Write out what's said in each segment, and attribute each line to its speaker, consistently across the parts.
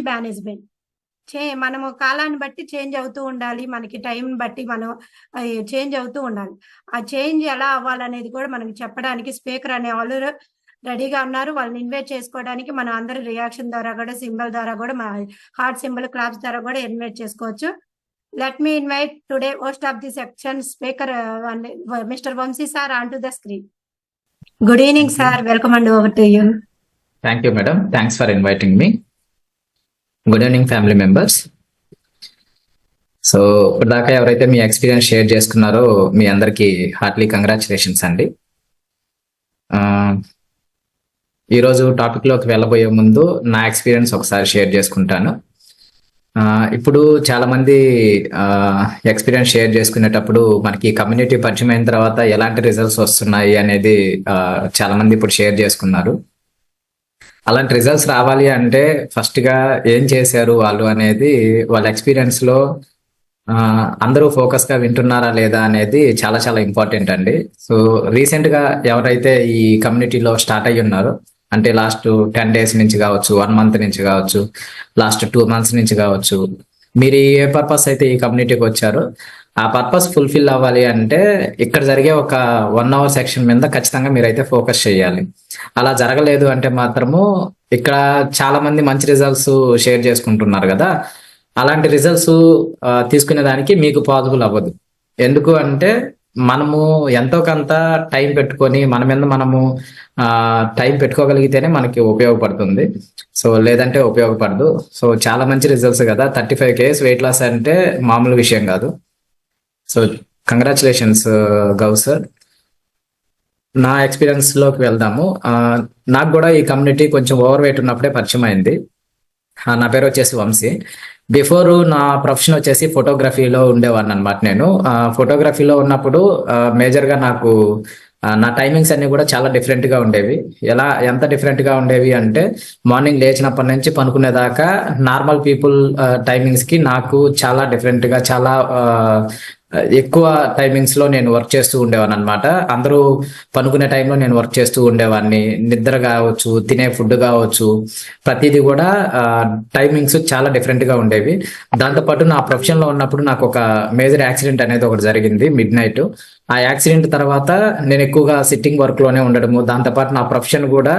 Speaker 1: Management. మనము కాలాన్ని బట్టి చేంజ్ అవుతూ ఉండాలి. మనకి టైం బట్టి మనం చేంజ్ అవుతూ ఉండాలి. ఆ చేంజ్ ఎలా అవ్వాలనేది కూడా మనకి చెప్పడానికి స్పీకర్ అనేవాళ్ళు రెడీగా ఉన్నారు. వాళ్ళని ఇన్వైట్ చేసుకోవడానికి మనం అందరి రియాక్షన్ ద్వారా కూడా, సింబల్ ద్వారా కూడా, హార్ట్ సింబల్, క్లాప్స్ ద్వారా కూడా ఇన్వైట్ చేసుకోవచ్చు. Let me invite today host of the section speaker, Mr. Vamsi sir, onto the screen. Good evening, sir. Welcome and over to you.
Speaker 2: Thank you, madam. Thanks for inviting me. Good evening, family members. So ఇప్పటిదాకా ఎవరైతే మీ experience share చేసుకున్నారో మీ అందరికీ Hartley congratulations అండి. ఈరోజు టాపిక్లోకి వెళ్ళబోయే ముందు నా ఎక్స్పీరియన్స్ ఒకసారి షేర్ చేసుకుంటాను. ఇప్పుడు చాలా మంది ఎక్స్పీరియన్స్ షేర్ చేసుకునేటప్పుడు మనకి కమ్యూనిటీ పరిచయం అయిన తర్వాత ఎలాంటి రిజల్ట్స్ వస్తున్నాయి అనేది చాలా మంది ఇప్పుడు షేర్ చేసుకున్నారు. అలాంటి రిజల్ట్స్ రావాలి అంటే ఫస్ట్గా ఏం చేశారు వాళ్ళు అనేది వాళ్ళ ఎక్స్పీరియన్స్లో అందరూ ఫోకస్గా వింటున్నారా లేదా అనేది చాలా చాలా ఇంపార్టెంట్ అండి. సో రీసెంట్గా ఎవరైతే ఈ కమ్యూనిటీలో స్టార్ట్ అయ్యి ఉన్నారో, అంటే లాస్ట్ 10 days నుంచి కావచ్చు, 1 month నుంచి కావచ్చు, లాస్ట్ 2 months నుంచి కావచ్చు, మీరు ఏ పర్పస్ అయితే ఈ కమ్యూనిటీకి వచ్చారో ఆ పర్పస్ ఫుల్ఫిల్ అవ్వాలి అంటే ఇక్కడ జరిగే ఒక 1 hour సెక్షన్ మీద ఖచ్చితంగా మీరైతే ఫోకస్ చేయాలి. అలా జరగలేదు అంటే మాత్రము ఇక్కడ చాలా మంది మంచి రిజల్ట్స్ షేర్ చేసుకుంటున్నారు కదా, అలాంటి రిజల్ట్స్ తీసుకునే దానికి మీకు పాసిబుల్ అవ్వదు. ఎందుకు అంటే మనము ఎంతో కొంత టైం పెట్టుకొని మన మీద మనము టైం పెట్టుకోగలిగితేనే మనకి ఉపయోగపడుతుంది. సో లేదంటే ఉపయోగపడదు. సో చాలా మంచి రిజల్ట్స్ కదా, 35 kgs వెయిట్ లాస్ అంటే మామూలు విషయం కాదు. సో కంగ్రాచులేషన్స్ గౌ సార్. నా ఎక్స్పీరియన్స్లోకి వెళ్దాము. నాకు కూడా ఈ కమ్యూనిటీ కొంచెం ఓవర్ వెయిట్ ఉన్నప్పుడే పరిచయం అయింది. నా పేరు వచ్చేసి వంశీ. బిఫోర్ నా ప్రొఫెషన్ వచ్చేసి ఫోటోగ్రఫీలో ఉండేవాడిని అనమాట. నేను ఫోటోగ్రఫీలో ఉన్నప్పుడు మేజర్గా నాకు నా టైమింగ్స్ అన్ని కూడా చాలా డిఫరెంట్గా ఉండేవి. ఎంత డిఫరెంట్గా ఉండేవి అంటే మార్నింగ్ లేచినప్పటి నుంచి పనుకునేదాకా నార్మల్ పీపుల్ టైమింగ్స్కి నాకు చాలా డిఫరెంట్గా, చాలా ఎక్కువ టైమింగ్స్ లో నేను వర్క్ చేస్తూ ఉండేవాడిని అనమాట. అందరూ పనుకునే టైంలో నేను వర్క్ చేస్తూ ఉండేవాడిని. నిద్ర కావచ్చు, తినే ఫుడ్ కావచ్చు, ప్రతిదీ కూడా టైమింగ్స్ చాలా డిఫరెంట్ గా ఉండేవి. దాంతోపాటు నా ప్రొఫెషన్ లో ఉన్నప్పుడు నాకు ఒక మేజర్ యాక్సిడెంట్ అనేది ఒకటి జరిగింది మిడ్ నైట్. ఆ యాక్సిడెంట్ తర్వాత నేను ఎక్కువగా సిట్టింగ్ వర్క్ లోనే ఉండడము, దాంతోపాటు నా ప్రొఫెషన్ కూడా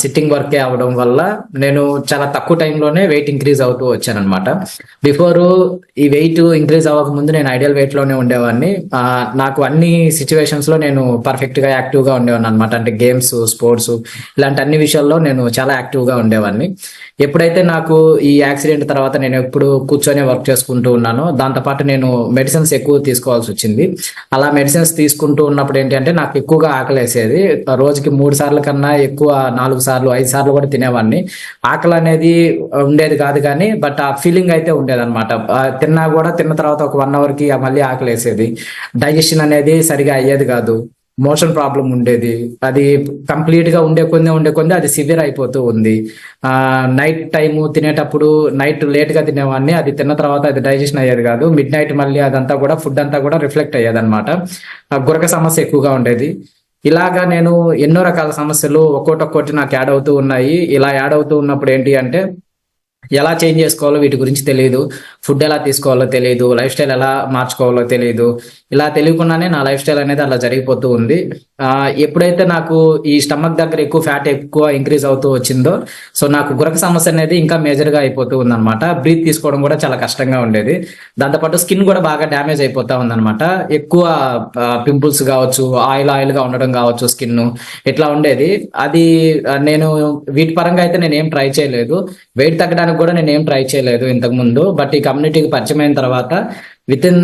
Speaker 2: సిట్టింగ్ వర్కే అవడం వల్ల నేను చాలా తక్కువ టైంలోనే వెయిట్ ఇంక్రీజ్ అవుతూ వచ్చాను అనమాట. బిఫోర్ ఈ వెయిట్ ఇంక్రీజ్ అవ్వక ముందు నేను ఐడియల్ వెయిట్ లోనే ఉండేవాడిని. నాకు అన్ని సిచ్యువేషన్స్ లో నేను పర్ఫెక్ట్ గా యాక్టివ్ గా ఉండేవాడిని అనమాట. అంటే గేమ్స్, స్పోర్ట్స్, ఇలాంటి అన్ని విషయాల్లో నేను చాలా యాక్టివ్ గా ఉండేవాడిని. ఎప్పుడైతే నాకు ఈ యాక్సిడెంట్ తర్వాత నేను ఎప్పుడు కూర్చొని వర్క్ చేసుకుంటూ ఉన్నానో, దాంతోపాటు నేను మెడిసిన్స్ ఎక్కువ తీసుకోవాల్సి వచ్చింది. అలా మెడిసిన్స్ తీసుకుంటూ ఉన్నప్పుడు ఏంటంటే నాకు ఎక్కువగా ఆకలేసేది. రోజుకి 3 సార్లు కన్నా ఎక్కువ 4 సార్లు 5 సార్లు కూడా తినేవాడిని. ఆకలి అనేది ఉండేది కాదు కానీ బట్ ఆ ఫీలింగ్ అయితే ఉండేది అనమాట. తిన్నా కూడా తిన్న తర్వాత ఒక 1 hour కి మళ్ళీ ఆకలి వేసేది. డైజెషన్ అనేది సరిగా అయ్యేది కాదు. మోషన్ ప్రాబ్లం ఉండేది. అది కంప్లీట్ గా ఉండే కొంది అది సివియర్ అయిపోతూ ఉంది. నైట్ టైము తినేటప్పుడు నైట్ లేట్ గా తినేవాడిని. అది తిన్న తర్వాత అది డైజెషన్ అయ్యేది కాదు. మిడ్ నైట్ మళ్ళీ అదంతా కూడా ఫుడ్ అంతా కూడా రిఫ్లెక్ట్ అయ్యేది అనమాట. గురక సమస్య ఎక్కువగా ఉండేది. ఇలాగా నేను ఎన్నో రకాల సమస్యలు ఒక్కొక్కటి నాకు యాడ్ అవుతూ ఉన్నాయి. ఇలా యాడ్ అవుతూ ఉన్నప్పుడు ఏంటి అంటే ఎలా చేంజ్ చేసుకోవాలో వీటి గురించి తెలియదు, ఫుడ్ ఎలా తీసుకోవాలో తెలియదు, లైఫ్ స్టైల్ ఎలా మార్చుకోవాలో తెలియదు. ఇలా తెలియకుండానే నా లైఫ్ స్టైల్ అనేది అలా జరిగిపోతూ ఉంది. ఎప్పుడైతే నాకు ఈ స్టమక్ దగ్గర ఎక్కువ ఫ్యాట్ ఎక్కువ ఇంక్రీజ్ అవుతూ వచ్చిందో, సో నాకు గురక సమస్య అనేది ఇంకా మేజర్ గా అయిపోతూ ఉందన్నమాట. బ్రీత్ తీసుకోవడం కూడా చాలా కష్టంగా ఉండేది. దాంతోపాటు స్కిన్ కూడా బాగా డ్యామేజ్ అయిపోతా ఉందన్నమాట. ఎక్కువ పింపుల్స్ కావచ్చు, ఆయిల్ గా ఉండడం కావచ్చు, స్కిన్ ఇట్లా ఉండేది. అది నేను వీటి పరంగా అయితే నేను ఏం ట్రై చేయలేదు. వెయిట్ తగ్గడానికి కూడా నేను ఏం ట్రై చేయలేదు ఇంతకు ముందు. బట్ ఈ కమ్యూనిటీకి పరిచయం అయిన తర్వాత విత్ ఇన్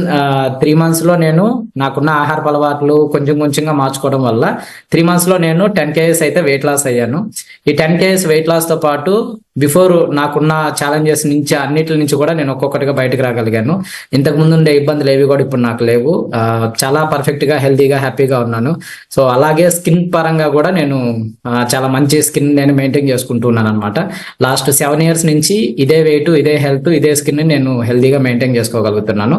Speaker 2: 3 months లో నేను నాకున్న ఆహారపు అలవాట్లు కొంచెంగా మార్చుకోవడం వల్ల 3 months లో నేను 10 kgs అయితే వెయిట్ లాస్ అయ్యాను. ఈ 10 kgs వెయిట్ లాస్ తో పాటు బిఫోర్ నాకున్న ఛాలెంజెస్ నుంచి అన్నిటి నుంచి కూడా నేను ఒక్కొక్కటిగా బయటకు రాగలిగాను. ఇంతకు ముందు ఉండే ఇబ్బందులు ఏవి కూడా ఇప్పుడు నాకు లేవు. చాలా పర్ఫెక్ట్ గా, హెల్తీగా, హ్యాపీగా ఉన్నాను. సో అలాగే స్కిన్ పరంగా కూడా నేను చాలా మంచి స్కిన్ నేను మెయింటైన్ చేసుకుంటూ ఉన్నాను అనమాట. లాస్ట్ 7 years నుంచి ఇదే వెయిట్, ఇదే హెల్త్, ఇదే స్కిన్ నేను హెల్తీగా మెయింటైన్ చేసుకోగలుగుతున్నాను.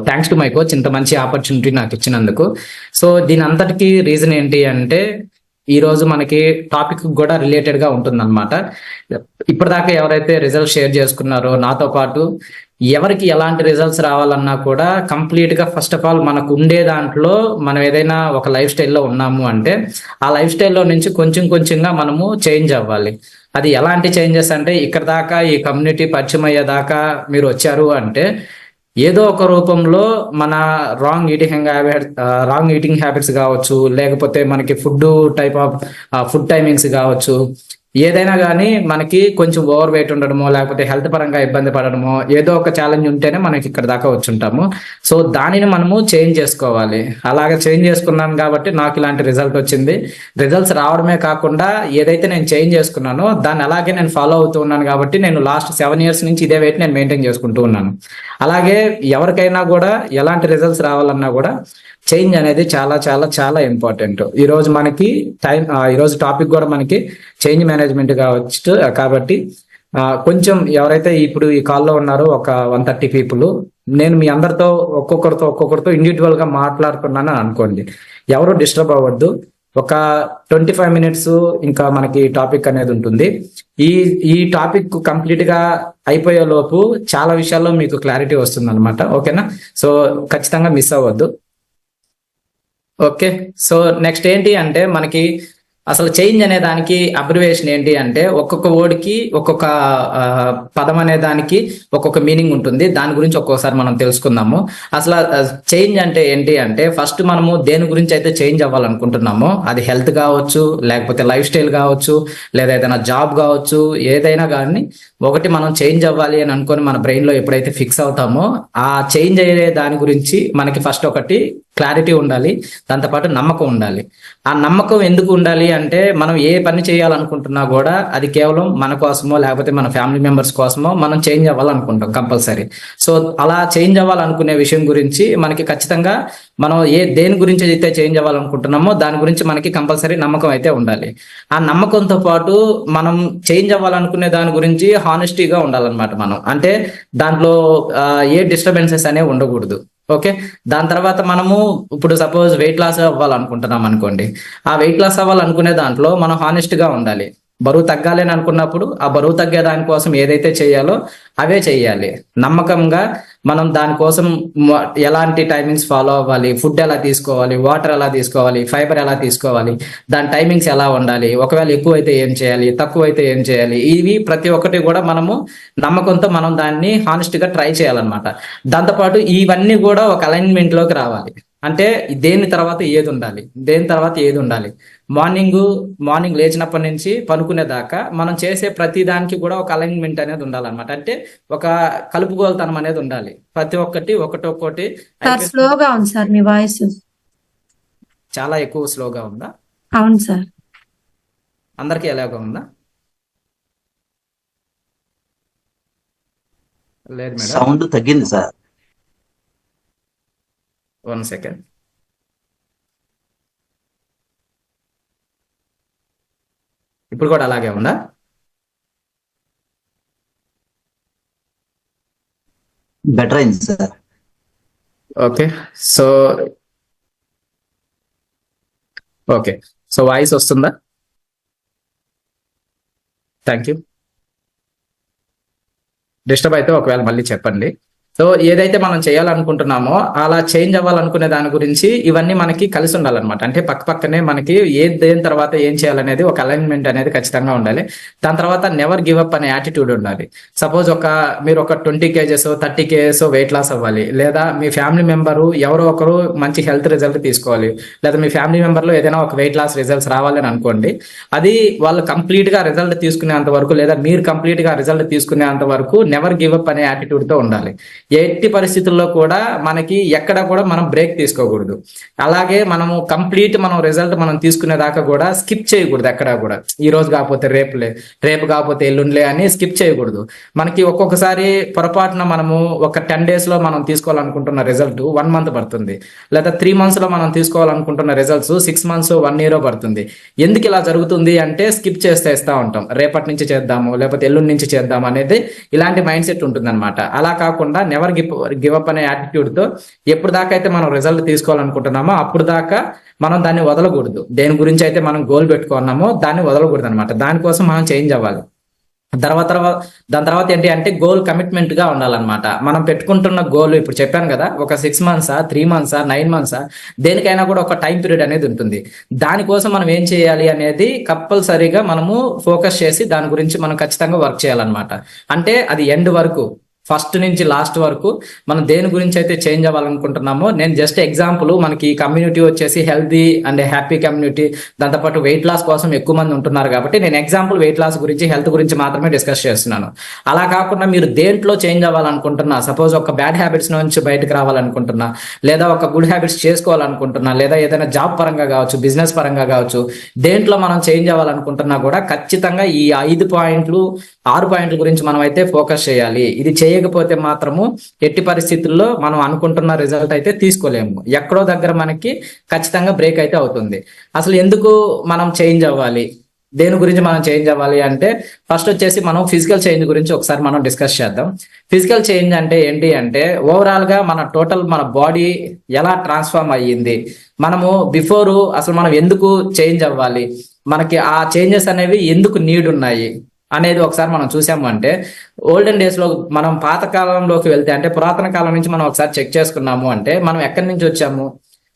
Speaker 2: థ్యాంక్స్ టు మై కోచ్, ఇంత మంచి ఆపర్చునిటీ నాకు ఇచ్చినందుకు. సో దీని అంతటికీ రీజన్ ఏంటి అంటే ఈ రోజు మనకి టాపిక్ కూడా రిలేటెడ్ గా ఉంటుందన్నమాట. ఇప్పటిదాకా ఎవరైతే రిజల్ట్ షేర్ చేసుకున్నారో నాతో పాటు, ఎవరికి ఎలాంటి రిజల్ట్స్ రావాలన్నా కూడా కంప్లీట్ గా ఫస్ట్ ఆఫ్ ఆల్ మనకు ఉండే దాంట్లో మనం ఏదైనా ఒక లైఫ్ స్టైల్లో ఉన్నాము అంటే ఆ లైఫ్ స్టైల్లో నుంచి కొంచెం కొంచెంగా మనము చేంజ్ అవ్వాలి. అది ఎలాంటి చేంజెస్ అంటే, ఇక్కడ దాకా ఈ కమ్యూనిటీ పరిచయం అయ్యేదాకా మీరు వచ్చారు అంటే ఏదో ఒక రూపంలో మన రాంగ్ ఈటింగ్ హ్యాబిట్స్ కావచ్చు, లేకపోతే మనకి టైప్ ఆఫ్ ఫుడ్ టైమింగ్స్ కావచ్చు, ఏదైనా కానీ మనకి కొంచెం ఓవర్ వెయిట్ ఉండడమో లేకపోతే హెల్త్ పరంగా ఇబ్బంది పడడమో ఏదో ఒక ఛాలెంజ్ ఉంటేనే మనకి ఇక్కడ దాకా వచ్చుంటాము. సో దానిని మనము చేంజ్ చేసుకోవాలి. అలాగే చేంజ్ చేసుకున్నాను కాబట్టి నాకు ఇలాంటి రిజల్ట్ వచ్చింది. రిజల్ట్స్ రావడమే కాకుండా ఏదైతే నేను చేంజ్ చేసుకున్నానో దాన్ని అలాగే నేను ఫాలో అవుతూ ఉన్నాను కాబట్టి నేను లాస్ట్ 7 years నుంచి ఇదే వెయిట్ నేను మెయింటైన్ చేసుకుంటూ ఉన్నాను. అలాగే ఎవరికైనా కూడా ఎలాంటి రిజల్ట్స్ రావాలన్నా కూడా చేంజ్ అనేది చాలా చాలా చాలా ఇంపార్టెంట్. ఈరోజు మనకి ఈరోజు టాపిక్ కూడా మనకి చేంజ్ మేనేజ్మెంట్ కావచ్చు. కాబట్టి కొంచెం ఎవరైతే ఇప్పుడు ఈ కాల్లో ఉన్నారో ఒక 130 people, నేను మీ అందరితో ఒక్కొక్కరితో ఇండివిజువల్ గా మాట్లాడుతున్నాను అనుకోండి. ఎవరు డిస్టర్బ్ అవ్వద్దు. ఒక 25 minutes ఇంకా మనకి టాపిక్ అనేది ఉంటుంది. ఈ టాపిక్ కంప్లీట్ గా అయిపోయే లోపు చాలా విషయాల్లో మీకు క్లారిటీ వస్తుంది అనమాట. ఓకేనా? సో ఖచ్చితంగా మిస్ అవ్వద్దు. ఓకే, సో నెక్స్ట్ ఏంటి అంటే మనకి అసలు చేంజ్ అనే దానికి అబ్రివేషన్ ఏంటి అంటే ఒక్కొక్క వర్డ్కి ఒక్కొక్క పదం అనే దానికి ఒక్కొక్క మీనింగ్ ఉంటుంది. దాని గురించి ఒక్కొక్కసారి మనం తెలుసుకుందాము. అసలు చేంజ్ అంటే ఏంటి అంటే ఫస్ట్ మనము దేని గురించి అయితే చేంజ్ అవ్వాలనుకుంటున్నామో అది హెల్త్ కావచ్చు, లేకపోతే లైఫ్ స్టైల్ కావచ్చు, లేదా ఏదైనా జాబ్ కావచ్చు, ఏదైనా కానీ ఒకటి మనం చేంజ్ అవ్వాలి అని అనుకొని మన బ్రెయిన్లో ఎప్పుడైతే ఫిక్స్ అవుతామో ఆ చేంజ్ అయ్యే దాని గురించి మనకి ఫస్ట్ ఒకటి క్లారిటీ ఉండాలి, దాంతోపాటు నమ్మకం ఉండాలి. ఆ నమ్మకం ఎందుకు ఉండాలి అంటే మనం ఏ పని చేయాలనుకుంటున్నా కూడా అది కేవలం మన కోసమో లేకపోతే మన ఫ్యామిలీ మెంబర్స్ కోసమో మనం చేంజ్ అవ్వాలనుకుంటాం కంపల్సరీ. సో అలా చేంజ్ అవ్వాలనుకునే విషయం గురించి మనకి ఖచ్చితంగా మనం దేని గురించి అయితే చేంజ్ అవ్వాలనుకుంటున్నామో దాని గురించి మనకి కంపల్సరీ నమ్మకం అయితే ఉండాలి. ఆ నమ్మకంతో పాటు మనం చేంజ్ అవ్వాలనుకునే దాని గురించి హానెస్టీగా ఉండాలన్నమాట. మనం అంటే దాంట్లో ఏ డిస్టర్బెన్సెస్ అనేవి ఉండకూడదు. ఓకే, దాని తర్వాత మనము ఇప్పుడు సపోజ్ వెయిట్ లాస్ అవ్వాలనుకుంటున్నాం అనుకోండి. ఆ వెయిట్ లాస్ అవ్వాలనుకునే దాంట్లో మనం హానెస్ట్ గా ఉండాలి. బరువు తగ్గాలి అని అనుకున్నప్పుడు ఆ బరువు తగ్గే దానికోసం ఏదైతే చేయాలో అవే చేయాలి. నమ్మకంగా మనం దానికోసం ఎలాంటి టైమింగ్స్ ఫాలో అవ్వాలి, ఫుడ్ ఎలా తీసుకోవాలి, వాటర్ ఎలా తీసుకోవాలి, ఫైబర్ ఎలా తీసుకోవాలి, దాని టైమింగ్స్ ఎలా ఉండాలి, ఒకవేళ ఎక్కువ అయితే ఏం చేయాలి, తక్కువ అయితే ఏం చేయాలి, ఇవి ప్రతి ఒక్కటి కూడా మనము నమ్మకంతో మనం దాన్ని హానెస్ట్ గా ట్రై చేయాలన్నమాట. దాంతోపాటు ఇవన్నీ కూడా ఒక అలైన్మెంట్ లోకి రావాలి. అంటే దేని తర్వాత ఏది ఉండాలి, దేని తర్వాత ఏది ఉండాలి, మార్నింగ్ లేచినప్పటి నుంచి పనుకునే దాకా మనం చేసే ప్రతి దానికి కూడా ఒక అలైన్మెంట్ అనేది ఉండాలన్నమాట. అంటే ఒక కలుపుగోలుతనం అనేది ఉండాలి. ప్రతి ఒక్కటి ఒకటొక్కటి.
Speaker 1: స్లోగా ఉంది సార్ మీ వాయిస్.
Speaker 2: చాలా ఎక్కువ స్లోగా ఉందా?
Speaker 1: అవును సార్.
Speaker 2: అందరికీ ఎలాగా ఉందా? లేదు మేడం,
Speaker 3: సౌండ్ తగ్గింది సార్.
Speaker 2: 1 second. ఇప్పుడు కూడా అలాగే ఉందా?
Speaker 3: బెటర్ అయింది సార్.
Speaker 2: ఓకే, సో వాయిస్ వస్తుందా? Thank you. డిస్టర్బ్ అయితే ఒకవేళ మళ్ళీ చెప్పండి. సో ఏదైతే మనం చేయాలనుకుంటున్నామో అలా చేంజ్ అవ్వాలనుకునే దాని గురించి ఇవన్నీ మనకి కలిసి ఉండాలన్నమాట. అంటే పక్కనే మనకి దేని తర్వాత ఏం చేయాలనేది ఒక అలైన్మెంట్ అనేది ఖచ్చితంగా ఉండాలి. దాని తర్వాత నెవర్ గివ్ అప్ అనే యాటిట్యూడ్ ఉండాలి. సపోజ్ మీరు ఒక 20 kgs 30 kgs వెయిట్ లాస్ అవ్వాలి, లేదా మీ ఫ్యామిలీ మెంబరు ఎవరో ఒకరు మంచి హెల్త్ రిజల్ట్ తీసుకోవాలి, లేదా మీ ఫ్యామిలీ మెంబర్లో ఏదైనా ఒక వెయిట్ లాస్ రిజల్ట్స్ రావాలని అనుకోండి. అది వాళ్ళు కంప్లీట్ గా రిజల్ట్ తీసుకునేంత వరకు, లేదా మీరు కంప్లీట్ గా రిజల్ట్ తీసుకునేంత వరకు నెవర్ గివ్ అప్ అనే యాటిట్యూడ్ తో ఉండాలి. ఎట్టి పరిస్థితుల్లో కూడా మనకి ఎక్కడ కూడా మనం బ్రేక్ తీసుకోకూడదు. అలాగే మనం రిజల్ట్ మనం తీసుకునేదాకా కూడా స్కిప్ చేయకూడదు. ఎక్కడ కూడా ఈ రోజు కాకపోతే రేపు కాకపోతే ఎల్లుండిలే అని స్కిప్ చేయకూడదు. మనకి ఒక్కొక్కసారి పొరపాటున మనము ఒక 10 days లో మనం తీసుకోవాలనుకుంటున్న రిజల్ట్ 1 month పడుతుంది, లేదా 3 months లో మనం తీసుకోవాలనుకుంటున్న రిజల్ట్స్ 6 months 1 year పడుతుంది. ఎందుకు ఇలా జరుగుతుంది అంటే స్కిప్ చేస్తా ఉంటాం. రేపటి నుంచి చేద్దాము, లేకపోతే ఎల్లుండి నుంచి చేద్దాము అనేది ఇలాంటి మైండ్ సెట్ ఉంటుంది అనమాట. అలా కాకుండా నెవర్ గివ్ అప్ అనే యాటిట్యూడ్ తో ఎప్పుడు దాకా అయితే మనం రిజల్ట్ తీసుకోవాలనుకుంటున్నామో అప్పుడు దాకా మనం దాన్ని వదలకూడదు. దేని గురించి అయితే మనం గోల్ పెట్టుకున్నామో దాన్ని వదలకూడదు అనమాట. దానికోసం మనం చేంజ్ అవ్వాలి. దాని తర్వాత ఏంటి అంటే గోల్ కమిట్మెంట్ గా ఉండాలన్నమాట. మనం పెట్టుకుంటున్న గోల్ ఇప్పుడు చెప్పాను కదా, ఒక 6 months 3 months 9 months దేనికైనా కూడా ఒక టైం పీరియడ్ అనేది ఉంటుంది. దానికోసం మనం ఏం చేయాలి అనేది కంపల్సరీగా మనము ఫోకస్ చేసి దాని గురించి మనం ఖచ్చితంగా వర్క్ చేయాలన్నమాట. అంటే అది ఎండ్ వరకు, ఫస్ట్ నుంచి లాస్ట్ వరకు మనం దేని గురించి అయితే చేంజ్ అవ్వాలనుకుంటున్నామో, నేను జస్ట్ ఎగ్జాంపుల్, మనకి కమ్యూనిటీ వచ్చేసి హెల్తీ అండ్ హ్యాపీ కమ్యూనిటీ, దాంతోపాటు వెయిట్ లాస్ కోసం ఎక్కువ మంది ఉంటున్నారు కాబట్టి నేను ఎగ్జాంపుల్ వెయిట్ లాస్ గురించి, హెల్త్ గురించి మాత్రమే డిస్కస్ చేస్తున్నాను. అలా కాకుండా మీరు దేంట్లో చేంజ్ అవ్వాలనుకుంటున్నా, సపోజ్ ఒక బ్యాడ్ హ్యాబిట్స్ నుంచి బయటకు రావాలనుకుంటున్నా, లేదా ఒక గుడ్ హ్యాబిట్స్ చేసుకోవాలనుకుంటున్నా, లేదా ఏదైనా జాబ్ పరంగా కావచ్చు, బిజినెస్ పరంగా కావచ్చు, దేంట్లో మనం చేంజ్ అవ్వాలనుకుంటున్నా కూడా ఖచ్చితంగా ఈ 5 పాయింట్లు 6 పాయింట్ల గురించి మనం అయితే ఫోకస్ చేయాలి. ఇది చేయకపోతే మాత్రము ఎట్టి పరిస్థితుల్లో మనం అనుకుంటున్న రిజల్ట్ అయితే తీసుకోలేము. ఎక్కడో దగ్గర మనకి ఖచ్చితంగా బ్రేక్ అయితే అవుతుంది. అసలు ఎందుకు మనం చేంజ్ అవ్వాలి, దేని గురించి మనం చేంజ్ అవ్వాలి అంటే ఫస్ట్ వచ్చేసి మనం ఫిజికల్ చేంజ్ గురించి ఒకసారి మనం డిస్కస్ చేద్దాం. ఫిజికల్ చేంజ్ అంటే ఏంటి అంటే ఓవరాల్ గా మన బాడీ ఎలా ట్రాన్స్ఫార్మ్ అయ్యింది, మనము బిఫోర్ అసలు మనం ఎందుకు చేంజ్ అవ్వాలి, మనకి ఆ చేంజెస్ అనేవి ఎందుకు నీడ్ ఉన్నాయి అనేది ఒకసారి మనం చూసాము అంటే, ఓల్డెన్ డేస్ లో మనం పాత కాలంలోకి వెళ్తే అంటే పురాతన కాలం నుంచి మనం ఒకసారి చెక్ చేసుకున్నాము అంటే మనం ఎక్కడి నుంచి వచ్చాము.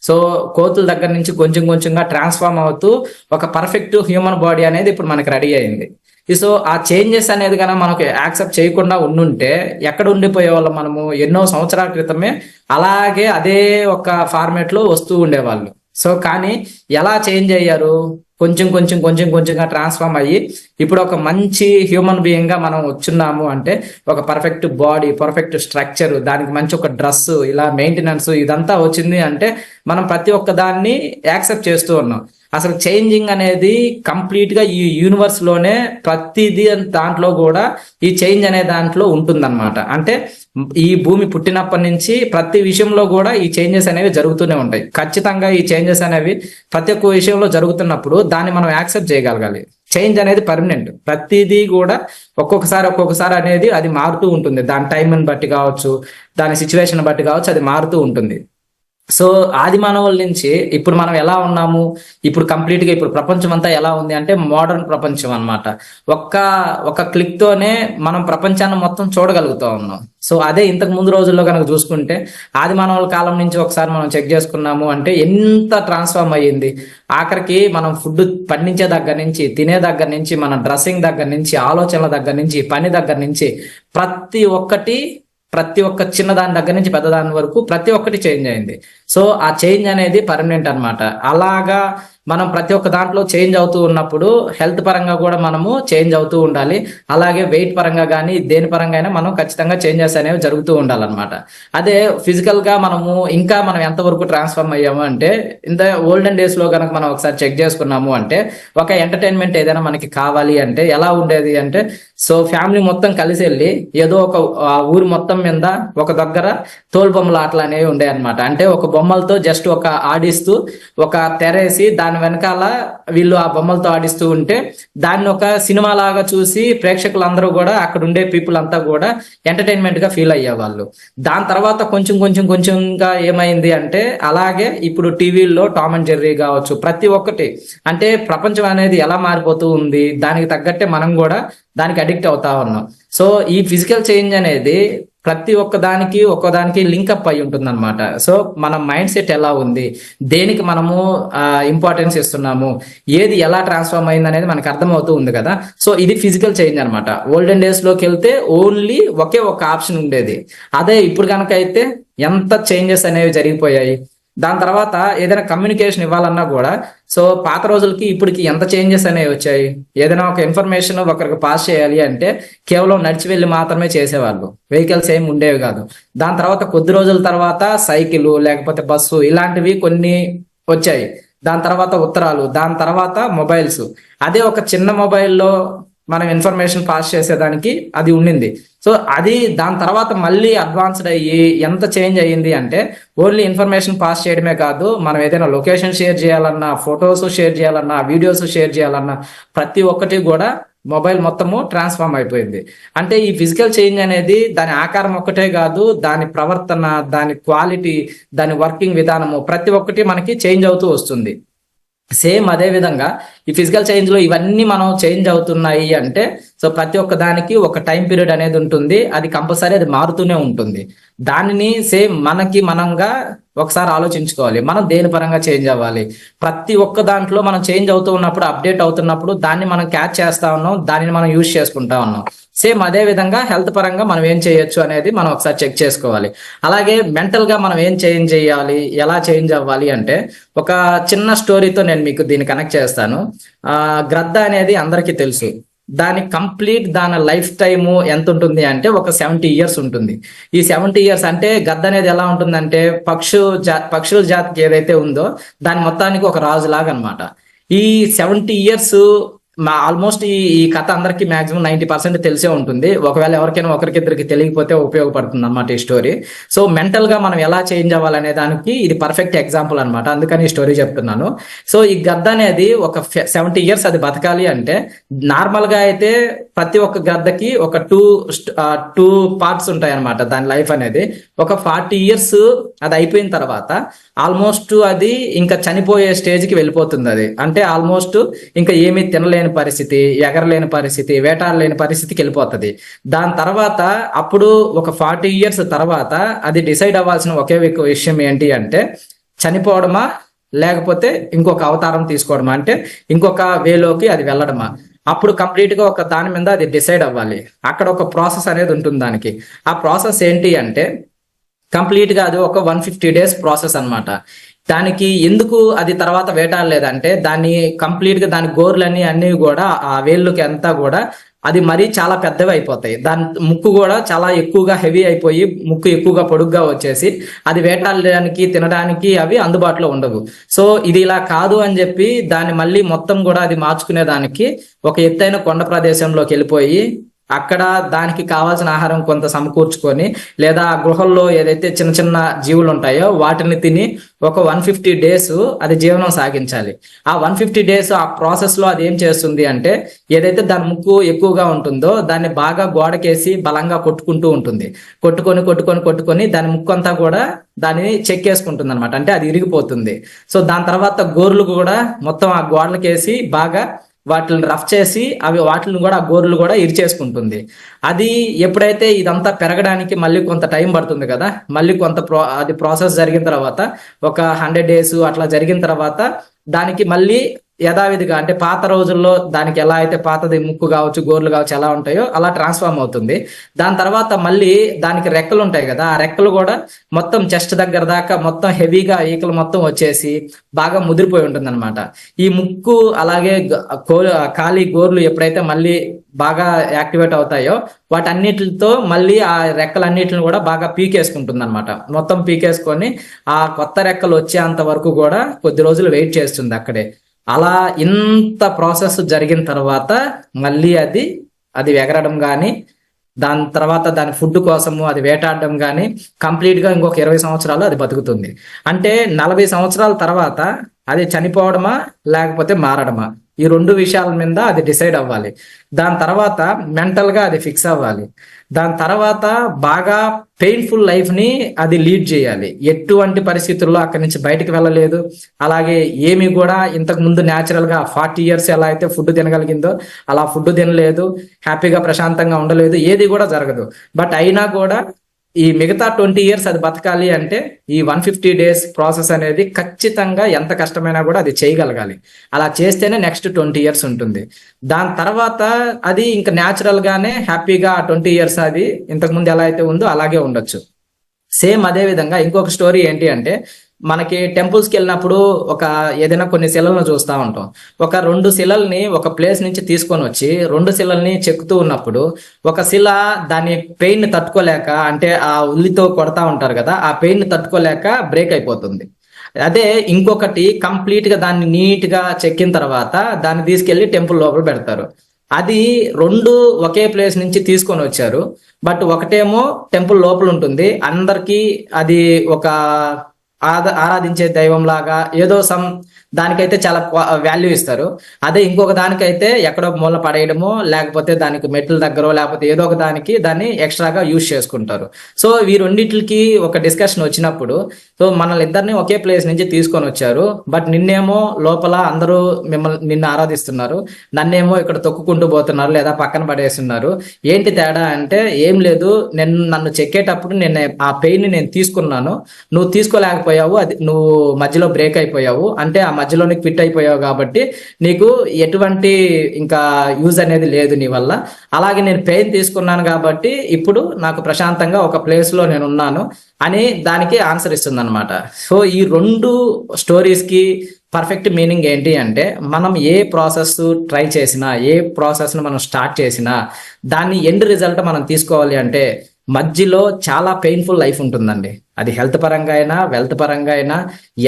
Speaker 2: సో కోతుల దగ్గర నుంచి కొంచెం కొంచెంగా ట్రాన్స్ఫార్మ్ అవుతూ ఒక పర్ఫెక్ట్ హ్యూమన్ బాడీ అనేది ఇప్పుడు మనకి రెడీ అయింది. సో ఆ చేంజెస్ అనేది కనుక మనకు యాక్సెప్ట్ చేయకుండా ఉండుంటే ఎక్కడ ఉండిపోయే వాళ్ళం మనము, ఎన్నో సంవత్సరాల క్రితమే అలాగే అదే ఒక ఫార్మేట్ లో వస్తూ ఉండేవాళ్ళు. సో కానీ ఎలా చేంజ్ అయ్యారు, కొంచెంగా ట్రాన్స్ఫార్మ్ అయ్యి ఇప్పుడు ఒక మంచి హ్యూమన్ బీయింగ్ గా మనం వచ్చున్నాము అంటే ఒక పర్ఫెక్ట్ బాడీ, పర్ఫెక్ట్ స్ట్రక్చర్, దానికి మంచి ఒక డ్రెస్, ఇలా మెయింటెనెన్స్ ఇదంతా వచ్చింది అంటే మనం ప్రతి ఒక్క దాన్ని యాక్సెప్ట్ చేస్తూ ఉన్నాం. అసలు చేంజింగ్ అనేది కంప్లీట్ గా ఈ యూనివర్స్ లోనే ప్రతిదీ దాంట్లో కూడా ఈ చేంజ్ అనే దాంట్లో ఉంటుందన్నమాట. అంటే ఈ భూమి పుట్టినప్పటి నుంచి ప్రతి విషయంలో కూడా ఈ చేంజెస్ అనేవి జరుగుతూనే ఉంటాయి. ఖచ్చితంగా ఈ చేంజెస్ అనేవి ప్రతి ఒక్క విషయంలో జరుగుతున్నప్పుడు దాన్ని మనం యాక్సెప్ట్ చేయగలగాలి. చేంజ్ అనేది పర్మనెంట్, ప్రతిదీ కూడా ఒక్కొక్కసారి అనేది అది మారుతూ ఉంటుంది. దాని టైంని బట్టి కావచ్చు, దాని సిచ్యువేషన్ బట్టి కావచ్చు, అది మారుతూ ఉంటుంది. సో ఆది మానవుల నుంచి ఇప్పుడు మనం ఎలా ఉన్నాము, ఇప్పుడు కంప్లీట్ గా ఇప్పుడు ప్రపంచం అంతా ఎలా ఉంది అంటే మోడర్న్ ప్రపంచం అన్నమాట. ఒక క్లిక్ తోనే మనం ప్రపంచాన్ని మొత్తం చూడగలుగుతా ఉన్నాం. సో అదే ఇంతకు ముందు రోజుల్లో కనుక చూసుకుంటే ఆది మానవుల కాలం నుంచి ఒకసారి మనం చెక్ చేసుకున్నాము అంటే ఎంత ట్రాన్స్ఫార్మ్ అయ్యింది. ఆఖరికి మనం ఫుడ్ పండించే దగ్గర నుంచి, తినే దగ్గర నుంచి, మన డ్రెస్సింగ్ దగ్గర నుంచి, ఆలోచనల దగ్గర నుంచి, పని దగ్గర నుంచి ప్రతి ఒక్క చిన్నదాని దగ్గర నుంచి పెద్దదాని వరకు ప్రతి ఒక్కటి చేంజ్ అయింది. సో ఆ చేంజ్ అనేది పర్మనెంట్ అన్నమాట. అలాగా మనం ప్రతి ఒక్క దాంట్లో చేంజ్ అవుతూ ఉన్నప్పుడు హెల్త్ పరంగా కూడా మనము చేంజ్ అవుతూ ఉండాలి. అలాగే వెయిట్ పరంగా కానీ దేని పరంగా అయినా మనం ఖచ్చితంగా చేంజెస్ అనేవి జరుగుతూ ఉండాలన్నమాట. అదే ఫిజికల్ గా మనం ఎంతవరకు ట్రాన్స్ఫార్మ్ అయ్యాము అంటే, ఇంత ఓల్డెన్ డేస్ లో కనుక మనం ఒకసారి చెక్ చేసుకున్నాము అంటే ఒక ఎంటర్టైన్మెంట్ ఏదైనా మనకి కావాలి అంటే ఎలా ఉండేది అంటే, సో ఫ్యామిలీ మొత్తం కలిసి వెళ్ళి ఏదో ఒక ఊరు మొత్తం మీద ఒక దగ్గర తోలుబొమ్మల ఆటలు అనేవి ఉండే అనమాట. అంటే ఒక బొమ్మలతో జస్ట్ ఒక ఆడిస్తూ ఒక తెరేసి దాని వెనకాల వీళ్ళు ఆ బొమ్మలతో ఆడిస్తూ ఉంటే దాన్ని ఒక సినిమా లాగా చూసి ప్రేక్షకులందరూ కూడా, అక్కడ ఉండే పీపుల్ అంతా కూడా ఎంటర్టైన్మెంట్ గా ఫీల్ అయ్యేవాళ్ళు. దాని తర్వాత కొంచెంగా ఏమైంది అంటే అలాగే ఇప్పుడు టీవీల్లో టామ్ అండ్ జెర్రీ కావచ్చు, ప్రతి ఒక్కటి అంటే ప్రపంచం అనేది ఎలా మారిపోతూ ఉంది, దానికి తగ్గట్టే మనం కూడా దానికి అడిక్ట్ అవుతా ఉన్నాం. సో ఈ ఫిజికల్ చేంజ్ అనేది ప్రతి ఒక్కదానికి లింకప్ అయి ఉంటుంది అనమాట. సో మన మైండ్ సెట్ ఎలా ఉంది, దేనికి మనము ఇంపార్టెన్స్ ఇస్తున్నాము, ఏది ఎలా ట్రాన్స్ఫార్మ్ అయింది అనేది మనకు అర్థమవుతూ ఉంది కదా. సో ఇది ఫిజికల్ చేంజ్ అనమాట. ఓల్డెన్ డేస్ లోకి వెళ్తే ఓన్లీ ఒకే ఒక ఆప్షన్ ఉండేది. అదే ఇప్పుడు కనుక అయితే ఎంత చేంజెస్ అనేవి జరిగిపోయాయి. దాని తర్వాత ఏదైనా కమ్యూనికేషన్ ఇవ్వాలన్నా కూడా, సో పాత రోజులకి ఇప్పటికి ఎంత చేంజెస్ అనేవి వచ్చాయి. ఏదైనా ఒక ఇన్ఫర్మేషన్ ఒకరికి పాస్ చేయాలి అంటే కేవలం నడిచి వెళ్ళి మాత్రమే చేసేవాళ్ళు, వెహికల్స్ ఏమి ఉండేవి కాదు. దాని తర్వాత కొద్ది రోజుల తర్వాత సైకిల్ లేకపోతే బస్సు ఇలాంటివి కొన్ని వచ్చాయి. దాని తర్వాత ఉత్తరాలు, దాని తర్వాత మొబైల్స్. అదే ఒక చిన్న మొబైల్లో మనం ఇన్ఫర్మేషన్ పాస్ చేసేదానికి అది ఉండింది. సో అది దాని తర్వాత మళ్ళీ అడ్వాన్స్డ్ అయ్యి ఎంత చేంజ్ అయ్యింది అంటే ఓన్లీ ఇన్ఫర్మేషన్ పాస్ చేయడమే కాదు, మనం ఏదైనా లొకేషన్ షేర్ చేయాలన్నా, ఫొటోస్ షేర్ చేయాలన్నా, వీడియోస్ షేర్ చేయాలన్నా ప్రతి ఒక్కటి కూడా మొబైల్ మొత్తము ట్రాన్స్ఫార్మ్ అయిపోయింది. అంటే ఈ ఫిజికల్ చేంజ్ అనేది దాని ఆకారం ఒక్కటే కాదు, దాని ప్రవర్తన, దాని క్వాలిటీ, దాని వర్కింగ్ విధానము ప్రతి ఒక్కటి మనకి చేంజ్ అవుతూ వస్తుంది. సేమ్ అదే విధంగా ఈ ఫిజికల్ చేంజ్ లో ఇవన్నీ మనం చేంజ్ అవుతున్నాయి అంటే సో ప్రతి ఒక్క దానికి ఒక టైం పీరియడ్ అనేది ఉంటుంది, అది కంపల్సరీ అది మారుతూనే ఉంటుంది. దానిని సేమ్ మనంగా ఒకసారి ఆలోచించుకోవాలి, మనం దేని పరంగా చేంజ్ అవ్వాలి. ప్రతి ఒక్క దాంట్లో మనం చేంజ్ అవుతూ ఉన్నప్పుడు, అప్డేట్ అవుతున్నప్పుడు దాన్ని మనం క్యాచ్ చేస్తా ఉన్నాం, దానిని మనం యూజ్ చేసుకుంటా ఉన్నాం. సేమ్ అదే విధంగా హెల్త్ పరంగా మనం ఏం చేయొచ్చు అనేది మనం ఒకసారి చెక్ చేసుకోవాలి. అలాగే మెంటల్ గా మనం ఏం చేంజ్ చేయాలి, ఎలా చేంజ్ అవ్వాలి అంటే ఒక చిన్న స్టోరీతో నేను మీకు దీన్ని కనెక్ట్ చేస్తాను. గ్రద్ద అనేది అందరికీ తెలుసు. దాని లైఫ్ టైము ఎంత ఉంటుంది అంటే ఒక 70 years ఉంటుంది. ఈ 70 years అంటే గద్ద అనేది ఎలా ఉంటుందంటే పక్షుల జాతికి ఏదైతే ఉందో దాని మొత్తానికి ఒక రాజులాగా అనమాట. ఈ 70 years ఆల్మోస్ట్ ఈ కథ అందరికి మాక్సిమం 90% తెలిసే ఉంటుంది. ఒకవేళ ఎవరికైనా ఒకరికిద్దరికి తెలియకపోతే ఉపయోగపడుతుంది అనమాట ఈ స్టోరీ. సో మెంటల్ గా మనం ఎలా చేంజ్ అవ్వాలనే దానికి ఇది పర్ఫెక్ట్ ఎగ్జాంపుల్ అనమాట, అందుకని ఈ స్టోరీ చెప్తున్నాను. సో ఈ గద్ద అనేది ఒక 70 years అది బతకాలి అంటే నార్మల్ గా అయితే ప్రతి ఒక్క గద్దకి ఒక టూ పార్ట్స్ ఉంటాయి అనమాట దాని లైఫ్ అనేది. ఒక 40 years అది అయిపోయిన తర్వాత ఆల్మోస్ట్ అది ఇంకా చనిపోయే స్టేజ్కి వెళ్ళిపోతుంది. అది అంటే ఆల్మోస్ట్ ఇంకా ఏమీ తినలేని పరిస్థితి, ఎగరలేని పరిస్థితి, వేటాడలేని పరిస్థితికి వెళ్ళిపోతుంది. దాని తర్వాత అప్పుడు ఒక 40 years తర్వాత అది డిసైడ్ అవ్వాల్సిన ఒకే విషయం ఏంటి అంటే చనిపోవడమా లేకపోతే ఇంకొక అవతారం తీసుకోవడమా, అంటే ఇంకొక వేలోకి అది వెళ్ళడమా. అప్పుడు కంప్లీట్ గా ఒక దాని మీద అది డిసైడ్ అవ్వాలి. అక్కడ ఒక ప్రాసెస్ అనేది ఉంటుంది దానికి. ఆ ప్రాసెస్ ఏంటి అంటే కంప్లీట్ గా అది ఒక 150 days ప్రాసెస్ అన్నమాట. దానికి ఎందుకు అది తర్వాత వేటాడలేదంటే దాన్ని కంప్లీట్ గా దాని గోర్లన్నీ అన్ని కూడా ఆ వేళ్ళకి అంతా కూడా అది మరీ చాలా పెద్దవి అయిపోతాయి. దాని ముక్కు కూడా చాలా ఎక్కువగా హెవీ అయిపోయి ముక్కు ఎక్కువగా పొడుగ్గా వచ్చేసి అది వేటాడడానికి తినడానికి అవి అందుబాటులో ఉండవు. సో ఇది ఇలా కాదు అని చెప్పి దాన్ని మళ్ళీ మొత్తం కూడా అది మార్చుకునే దానికి ఒక ఎత్తైన కొండ ప్రదేశంలోకి వెళ్ళిపోయి అక్కడ దానికి కావాల్సిన ఆహారం కొంత సమకూర్చుకొని లేదా ఆ గృహల్లో ఏదైతే చిన్న చిన్న జీవులు ఉంటాయో వాటిని తిని ఒక 150 days అది జీవనం సాగించాలి. ఆ 150 days ఆ ప్రాసెస్ లో అది ఏం చేస్తుంది అంటే ఏదైతే దాని ముక్కు ఎక్కువగా ఉంటుందో దాన్ని బాగా గోడకేసి బలంగా కొట్టుకుంటూ ఉంటుంది. కొట్టుకొని దాని ముక్కు అంతా కూడా దాన్ని చెక్కేసుకుంటుంది అనమాట, అంటే అది ఇరిగిపోతుంది. సో దాని తర్వాత గోర్లు కూడా మొత్తం ఆ గోడలకేసి బాగా వాటిని రఫ్ చేసి అవి వాటిని కూడా ఆ గోర్లు కూడా ఇరిచేసుకుంటుంది. అది ఎప్పుడైతే ఇదంతా పెరగడానికి మళ్ళీ కొంత టైం పడుతుంది కదా, మళ్ళీ కొంత అది ప్రాసెస్ జరిగిన తర్వాత ఒక 100 days అట్లా జరిగిన తర్వాత దానికి మళ్ళీ యథావిధిగా అంటే పాత రోజుల్లో దానికి ఎలా అయితే పాతది ముక్కు కావచ్చు గోర్లు కావచ్చు ఎలా ఉంటాయో అలా ట్రాన్స్ఫార్మ్ అవుతుంది. దాని తర్వాత మళ్ళీ దానికి రెక్కలు ఉంటాయి కదా, ఆ రెక్కలు కూడా మొత్తం చెస్ట్ దగ్గర దాకా మొత్తం హెవీగా ఈకలు మొత్తం వచ్చేసి బాగా ముదిరిపోయి ఉంటుంది అనమాట. ఈ ముక్కు అలాగే ఖాళీ గోర్లు ఎప్పుడైతే మళ్ళీ బాగా యాక్టివేట్ అవుతాయో వాటన్నిటితో మళ్ళీ ఆ రెక్కలన్నిటిని కూడా బాగా పీకేసుకుంటుంది అనమాట. మొత్తం పీకేసుకొని ఆ కొత్త రెక్కలు వచ్చేంత వరకు కూడా కొద్ది రోజులు వెయిట్ చేస్తుంది అక్కడే. అలా ఇంత ప్రాసెస్ జరిగిన తర్వాత మళ్ళీ అది ఎగరడం కానీ దాని తర్వాత దాని ఫుడ్ కోసము అది వేటాడడం కానీ కంప్లీట్ గా ఇంకొక 20 సంవత్సరాలు అది బతుకుతుంది. అంటే 40 సంవత్సరాల తర్వాత అది చనిపోవడమా లేకపోతే మారడమా, ఈ 2 విషయాల మీద అది డిసైడ్ అవ్వాలి. దాని తర్వాత మెంటల్ గా అది ఫిక్స్ అవ్వాలి. దాని తర్వాత బాగా పెయిన్ఫుల్ లైఫ్ ని అది లీడ్ చేయాలి. ఎటువంటి పరిస్థితుల్లో అక్కడి నుంచి బయటకు వెళ్ళలేదు. అలాగే ఏమి కూడా ఇంతకు ముందు న్యాచురల్ గా 40 years ఎలా అయితే ఫుడ్ తినగలిగిందో అలా ఫుడ్ తినలేదు, హ్యాపీగా ప్రశాంతంగా ఉండలేదు, ఏది కూడా జరగదు. బట్ అయినా కూడా ఈ మిగతా 20 years అది బతకాలి అంటే ఈ 150 days ప్రాసెస్ అనేది ఖచ్చితంగా ఎంత కష్టమైనా కూడా అది చేయగలగాలి. అలా చేస్తేనే నెక్స్ట్ 20 years ఉంటుంది. దాని తర్వాత అది ఇంకా న్యాచురల్ గానే హ్యాపీగా 20 years అది ఇంతకు ముందు ఎలా అయితే ఉందో అలాగే ఉండొచ్చు. సేమ్ అదే విధంగా ఇంకొక స్టోరీ ఏంటి అంటే మనకి టెంపుల్స్కి వెళ్ళినప్పుడు ఏదైనా కొన్ని శిలలను చూస్తూ ఉంటాం. ఒక 2 శిలల్ని ఒక ప్లేస్ నుంచి తీసుకొని వచ్చి 2 శిలల్ని చెక్కుతూ ఉన్నప్పుడు ఒక శిల దాని పెయిన్ తట్టుకోలేక, అంటే ఆ ఉల్లితో కొడతా ఉంటారు కదా, ఆ పెయిన్ తట్టుకోలేక బ్రేక్ అయిపోతుంది. అదే ఇంకొకటి కంప్లీట్ గా దాన్ని నీట్ గా చెక్కిన తర్వాత దాన్ని తీసుకెళ్లి టెంపుల్ లోపల పెడతారు. అది 2 ఒకే ప్లేస్ నుంచి తీసుకొని వచ్చారు. బట్ ఒకటేమో టెంపుల్ లోపల ఉంటుంది, అందరికీ అది ఒక ఆరాధించే దైవం లాగా ఏదో దానికైతే చాలా వాల్యూ ఇస్తారు. అదే ఇంకొక దానికైతే ఎక్కడో మూల పడేయడమో లేకపోతే దానికి మెట్ల దగ్గర లేకపోతే ఏదో ఒక దానికి దాన్ని ఎక్స్ట్రాగా యూజ్ చేసుకుంటారు. సో ఈ రెండింటికి ఒక డిస్కషన్ వచ్చినప్పుడు సో మనల్ని ఇద్దరిని ఒకే ప్లేస్ నుంచి తీసుకొని వచ్చారు. బట్ నిన్నేమో లోపల అందరూ నిన్ను ఆరాధిస్తున్నారు, నన్నేమో ఇక్కడ తొక్కుకుంటూ పోతున్నారు లేదా పక్కన పడేస్తున్నారు. ఏంటి తేడా అంటే ఏం లేదు, నన్ను చెక్కేటప్పుడు నేను ఆ పెయిన్ నేను తీసుకున్నాను, నువ్వు తీసుకోలేకపోయావు, అది నువ్వు మధ్యలో బ్రేక్ అయిపోయావు, అంటే ఆ మధ్యలోనే క్విట్ అయిపోయావు కాబట్టి నీకు ఎటువంటి ఇంకా యూజ్ అనేది లేదు నీ వల్ల. అలాగే నేను పెయిన్ తీసుకున్నాను కాబట్టి ఇప్పుడు నాకు ప్రశాంతంగా ఒక ప్లేస్ లో నేను ఉన్నాను అని దానికి ఆన్సర్ ఇస్తుంది అనమాట. సో ఈ రెండు స్టోరీస్ కి పర్ఫెక్ట్ మీనింగ్ ఏంటి అంటే మనం ఏ ప్రాసెస్ ట్రై చేసినా, ఏ ప్రాసెస్ ను మనం స్టార్ట్ చేసినా దాన్ని ఎండ్ రిజల్ట్ మనం తీసుకోవాలి అంటే మధ్యలో చాలా పెయిన్ఫుల్ లైఫ్ ఉంటుందండి. అది హెల్త్ పరంగా అయినా వెల్త్ పరంగా అయినా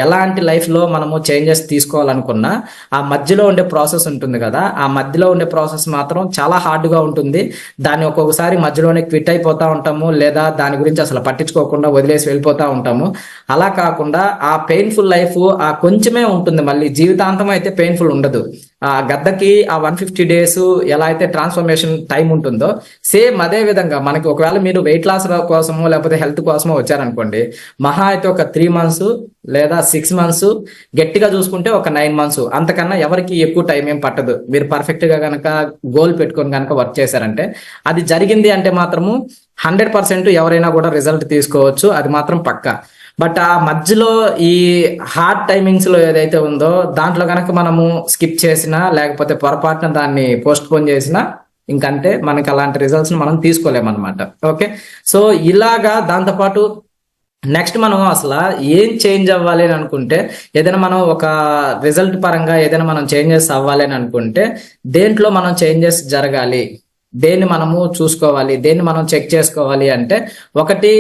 Speaker 2: ఎలాంటి లైఫ్లో మనము చేంజెస్ తీసుకోవాలనుకున్నా ఆ మధ్యలో ఉండే ప్రాసెస్ ఉంటుంది కదా, ఆ మధ్యలో ఉండే ప్రాసెస్ మాత్రం చాలా హార్డ్గా ఉంటుంది. దాన్ని ఒక్కొక్కసారి మధ్యలోనే క్విట్ అయిపోతూ ఉంటాము లేదా దాని గురించి అసలు పట్టించుకోకుండా వదిలేసి వెళ్ళిపోతూ ఉంటాము. అలా కాకుండా ఆ పెయిన్ఫుల్ లైఫ్ ఆ కొంచెమే ఉంటుంది, మళ్ళీ జీవితాంతం అయితే పెయిన్ఫుల్ ఉండదు. ఆ గద్దకి ఆ 150 days ఎలా అయితే ట్రాన్స్ఫర్మేషన్ టైం ఉంటుందో సేమ్ అదే విధంగా మనకి ఒకవేళ మీరు వెయిట్ లాస్ కోసమో లేకపోతే హెల్త్ కోసమో వచ్చారనుకోండి, మహా అయితే ఒక 3 months లేదా 6 months, గట్టిగా చూసుకుంటే ఒక 9 months, అంతకన్నా ఎవరికి ఎక్కువ టైం ఏం పట్టదు. మీరు పర్ఫెక్ట్ గా కనుక గోల్ పెట్టుకొని కనుక వర్క్ చేశారంటే అది జరిగింది అంటే మాత్రము 100% ఎవరైనా కూడా రిజల్ట్ తీసుకోవచ్చు, అది మాత్రం పక్కా. బట్ ఆ మధ్యలో ఈ హార్డ్ టైమింగ్స్ లో ఏదైతే ఉందో దాంట్లో కనుక మనము స్కిప్ చేసినా లేకపోతే పొరపాటున దాన్ని పోస్ట్ పోన్ చేసినా ఇంకంతే, మనకి అలాంటి రిజల్ట్స్ మనం తీసుకోలేమన్నమాట. ఓకే, సో ఇలాగా దాంతోపాటు నెక్స్ట్ మనం అసలు ఏం చేంజ్ అవ్వాలి అని అనుకుంటే, ఏదైనా మనం ఒక రిజల్ట్ పరంగా ఏదైనా మనం చేంజెస్ అవ్వాలి అని అనుకుంటే దేంట్లో మనం చేంజెస్ జరగాలి, దేన్ని మనము చూసుకోవాలి, దేన్ని మనం చెక్ చేసుకోవాలి అంటే ఒకటి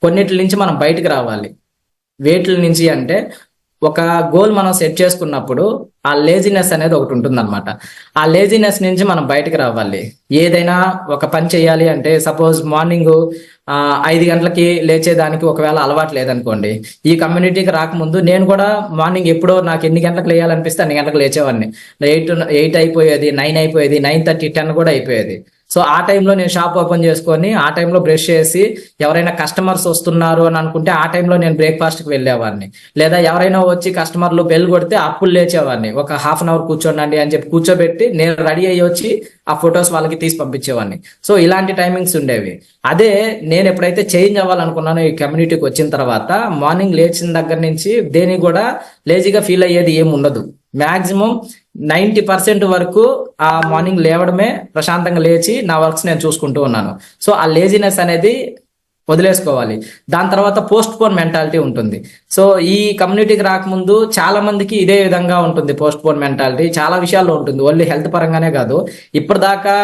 Speaker 2: కొన్నిటి నుంచి మనం బయటకు రావాలి. వేట్ల నుంచి అంటే ఒక గోల్ మనం సెట్ చేసుకున్నప్పుడు ఆ లేజినెస్ అనేది ఒకటి ఉంటుంది అనమాట. ఆ లేజినెస్ నుంచి మనం బయటకు రావాలి. ఏదైనా ఒక పని చేయాలి అంటే సపోజ్ మార్నింగ్ 5 గంటలకి లేచేదానికి ఒకవేళ అలవాటు లేదనుకోండి, ఈ కమ్యూనిటీకి రాకముందు నేను కూడా మార్నింగ్ ఎప్పుడో నాకు ఎన్ని గంటలకు లేయాలనిపిస్తే అన్ని గంటలకు లేచేవాడిని. 8 అయిపోయేది, 9 అయిపోయేది, 9:30, 10 కూడా అయిపోయేది. సో ఆ టైంలో నేను షాప్ ఓపెన్ చేసుకొని ఆ టైంలో బ్రష్ చేసి ఎవరైనా కస్టమర్స్ వస్తున్నారు అని అనుకుంటే ఆ టైంలో నేను బ్రేక్ఫాస్ట్కి వెళ్ళేవాడిని. లేదా ఎవరైనా వచ్చి కస్టమర్లు బెల్ కొడితే అప్పుడు లేచేవాడిని, ఒక 1/2 hour కూర్చోండి అని చెప్పి కూర్చోబెట్టి నేను రెడీ అయ్యి వచ్చి ఆ ఫొటోస్ వాళ్ళకి తీసి పంపించేవాడిని. సో ఇలాంటి టైమింగ్స్ ఉండేవి. అదే నేను ఎప్పుడైతే చేంజ్ అవ్వాలనుకున్నానో ఈ కమ్యూనిటీకి వచ్చిన తర్వాత మార్నింగ్ లేచిన దగ్గర నుంచి దేనికి కూడా లేజీగా ఫీల్ అయ్యేది ఏమి ఉండదు. మ్యాక్సిమం 90% వరకు ఆ మార్నింగ్ లేవడమే, ప్రశాంతంగా లేచి నా వర్క్స్ నేను చూసుకుంటూ ఉన్నాను. సో ఆ లేజినెస్ అనేది వదిలేసుకోవాలి. దాని తర్వాత పోస్ట్ పోన్ మెంటాలిటీ ఉంటుంది. సో ఈ కమ్యూనిటీకి రాకముందు చాలా మందికి ఇదే విధంగా ఉంటుంది. పోస్ట్ పోన్ మెంటాలిటీ చాలా విషయాల్లో ఉంటుంది, ఓన్లీ హెల్త్ పరంగానే కాదు. ఇప్పటిదాకా